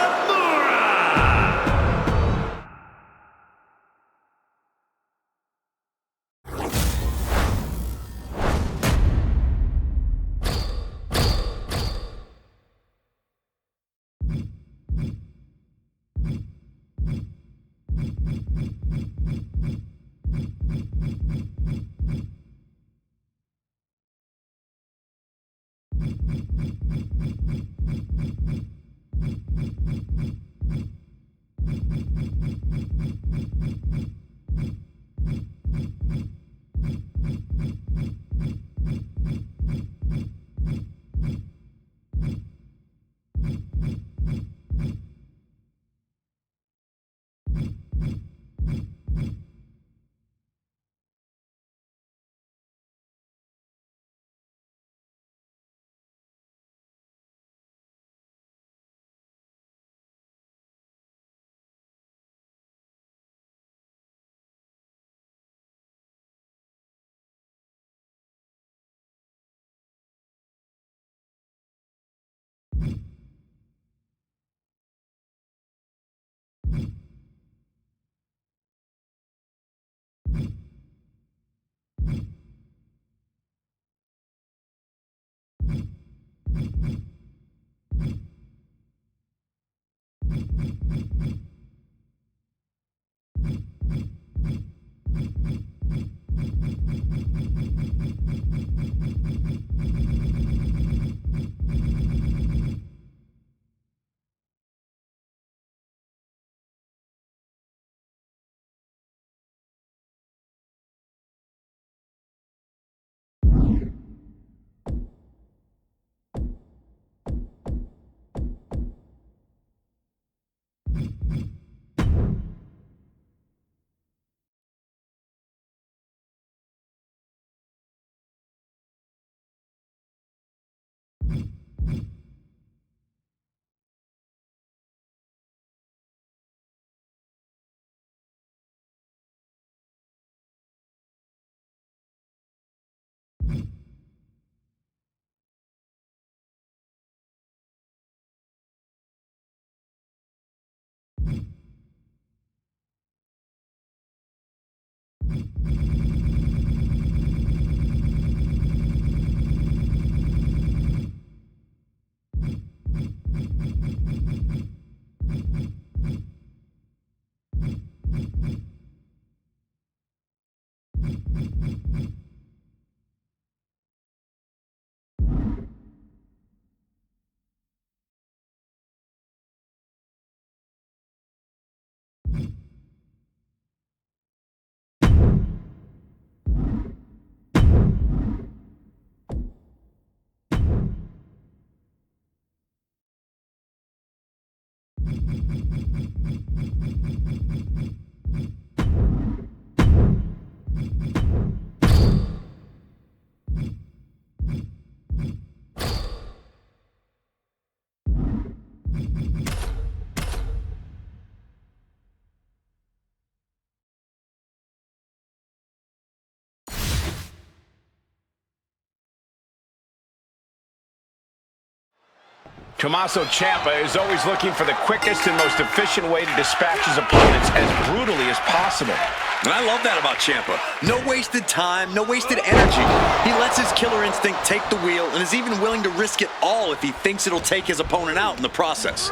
Tommaso Ciampa is always looking for the quickest and most efficient way to dispatch his opponents as brutally as possible. And I love that about Ciampa. No wasted time, no wasted energy. He lets his killer instinct take the wheel and is even willing to risk it all if he thinks it'll take his opponent out in the process.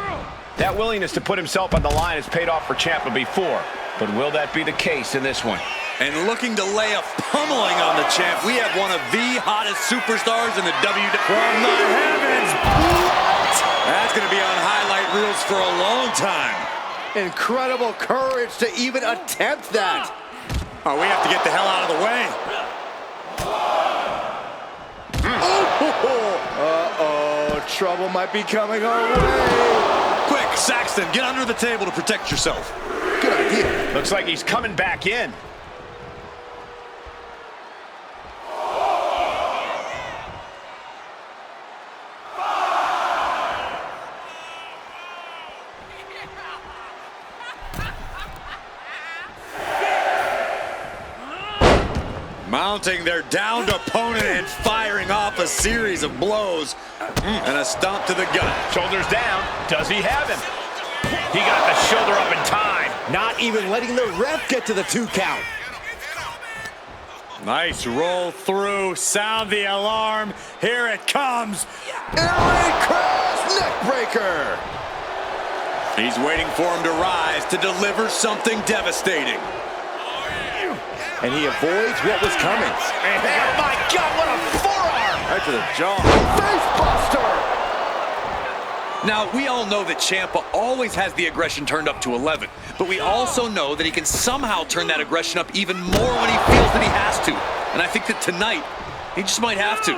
That willingness to put himself on the line has paid off for Ciampa before, but will that be the case in this one? And looking to lay a pummeling on the champ, we have one of the hottest superstars in the WWE. From the heavens, what? That's going to be on highlight reels for a long time. Incredible courage to even attempt that. Oh, we have to get the hell out of the way. Uh-oh, trouble might be coming our way. Quick, Saxton, get under the table to protect yourself. Good idea. Looks like he's coming back in. Mounting their downed opponent and firing off a series of blows. And a stomp to the gut. Shoulders down. Does he have him? He got the shoulder up in time. Not even letting the ref get to the 2 count. Nice roll through. Sound the alarm. Here it comes. LA Crash neckbreaker. He's waiting for him to rise to deliver something devastating. And he avoids what was coming. Oh my God, what a forearm! Right to the jaw. Face buster! Now, we all know that Ciampa always has the aggression turned up to 11, but we also know that he can somehow turn that aggression up even more when he feels that he has to. And I think that tonight, he just might have to.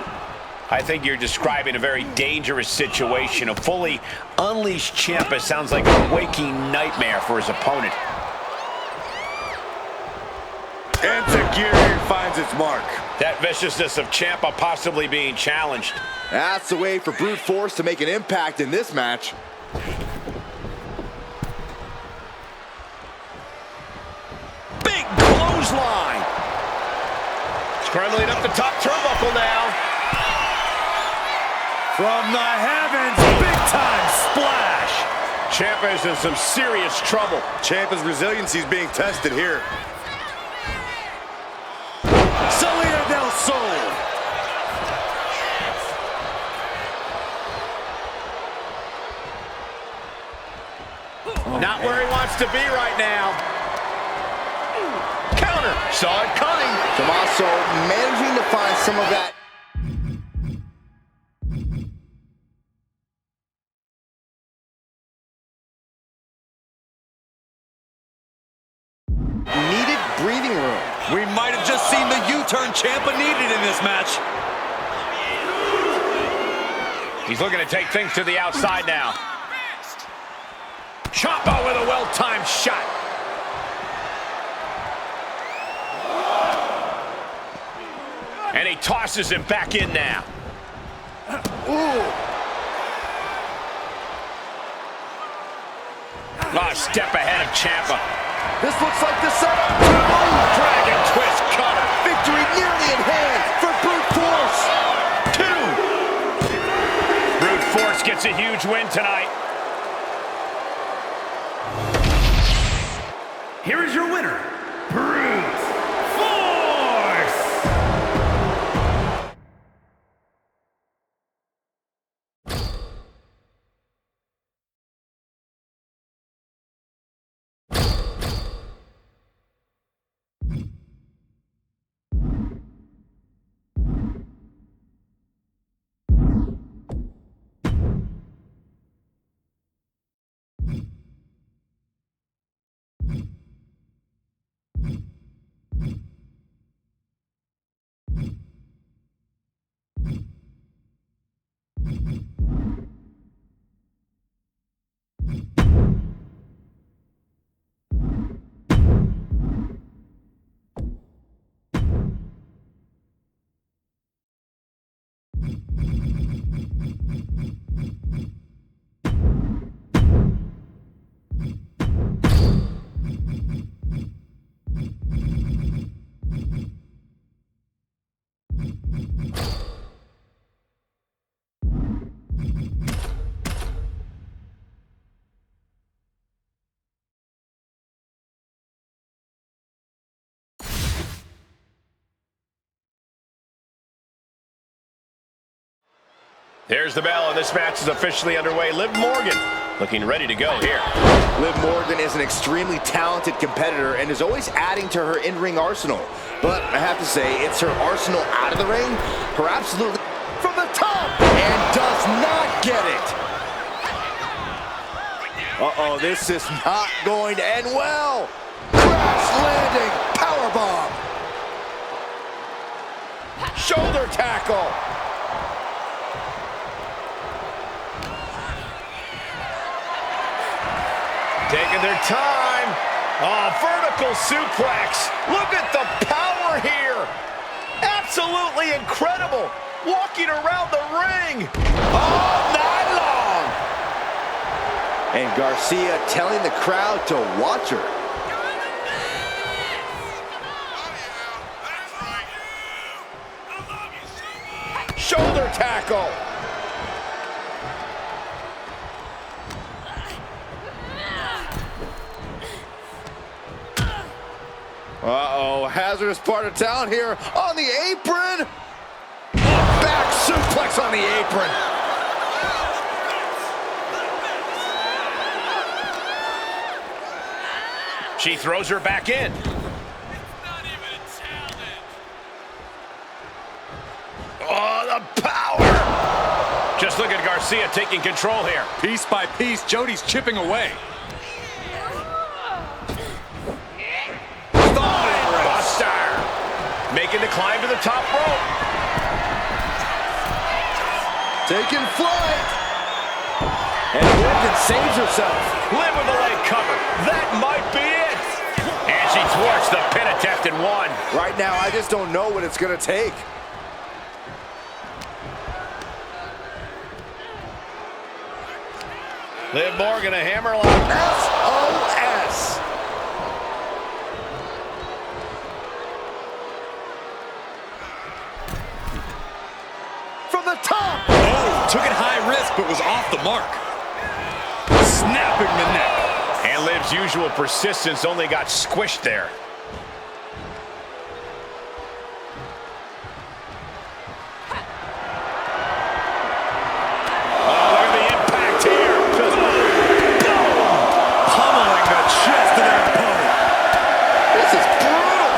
I think you're describing a very dangerous situation. A fully unleashed Ciampa sounds like a waking nightmare for his opponent. Enzuigiri finds its mark. That viciousness of Ciampa possibly being challenged. That's the way for brute force to make an impact in this match. Big clothesline. Scrambling up the top turnbuckle now. From the heavens, big time splash. Ciampa is in some serious trouble. Ciampa's resiliency is being tested here. Salida del Sol. Not where he wants to be right now. Counter. Saw it coming. Tommaso managing to find some of that. Needed breathing room. We might have just seen the U-turn Ciampa needed in this match. He's looking to take things to the outside now. Ciampa with a well-timed shot. And he tosses him back in now. Ooh. Oh, step ahead of Ciampa. This looks like the setup. Dragon twist cutter. Victory nearly in hand for Brute Force. 2. Brute Force gets a huge win tonight. Here is your winner, Brute Force! There's the bell, and this match is officially underway. Liv Morgan looking ready to go here. Liv Morgan is an extremely talented competitor and is always adding to her in-ring arsenal. But I have to say, it's her arsenal out of the ring, her absolute from the top, and does not get it. Uh-oh, this is not going to end well. Crash landing, powerbomb. Shoulder tackle. Taking their time. Oh, vertical suplex. Look at the power here. Absolutely incredible. Walking around the ring all night long. And Garcia telling the crowd to watch her. Shoulder tackle. Uh-oh, hazardous part of town here on the apron. Back suplex on the apron. She throws her back in. Oh, the power. Just look at Garcia taking control here. Piece by piece, Jody's chipping away. Buster making the climb to the top rope. Taking flight. And Morgan saves herself. Liv with a leg cover. That might be it. And she thwarts the pin attempt in one. Right now, I just don't know what it's going to take. Liv Morgan, a hammerlock. SOS. From the top. Oh, took it high risk, but was off the mark. Snapping the neck. And Liv's usual persistence only got squished there. Oh, look at the impact here. Just Pummeling the chest of their opponent. This is brutal.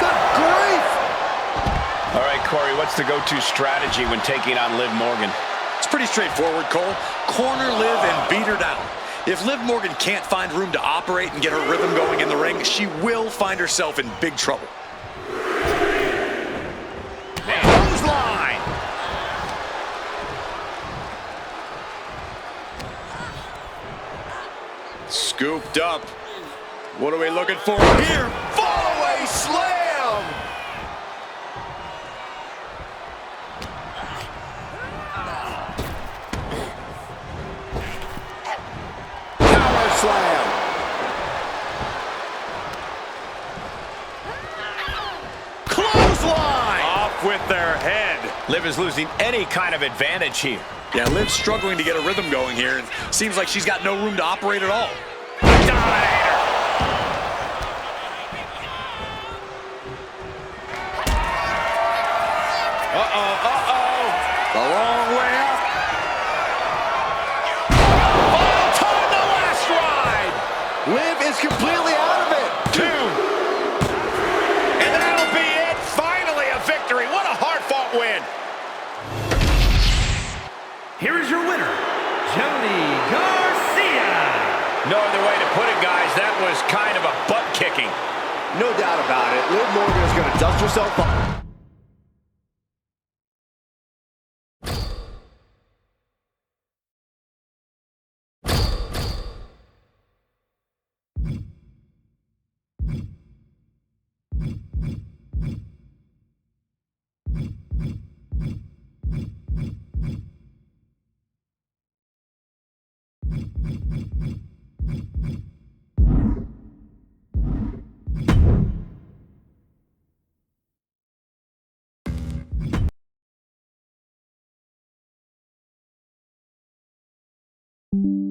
Good grief. All right, Corey, what's the go-to strategy when taking on Liv Morgan? It's pretty straightforward, Cole. Corner Liv and beat her down. If Liv Morgan can't find room to operate and get her rhythm going in the ring, she will find herself in big trouble. Clothesline. Scooped up. What are we looking for here? Fallaway slam. her head. Liv is losing any kind of advantage here. Yeah, Liv's struggling to get a rhythm going here. It seems like she's got no room to operate at all. Dominator. The long way up. Final time, the last ride. Liv is completely out of it. 2. And that'll be it. Finally a victory. What a hard-fought win. Here is your winner, Jody Garcia. No other way to put it, guys. That was kind of a butt-kicking. No doubt about it. Liv Morgan is going to dust herself off. You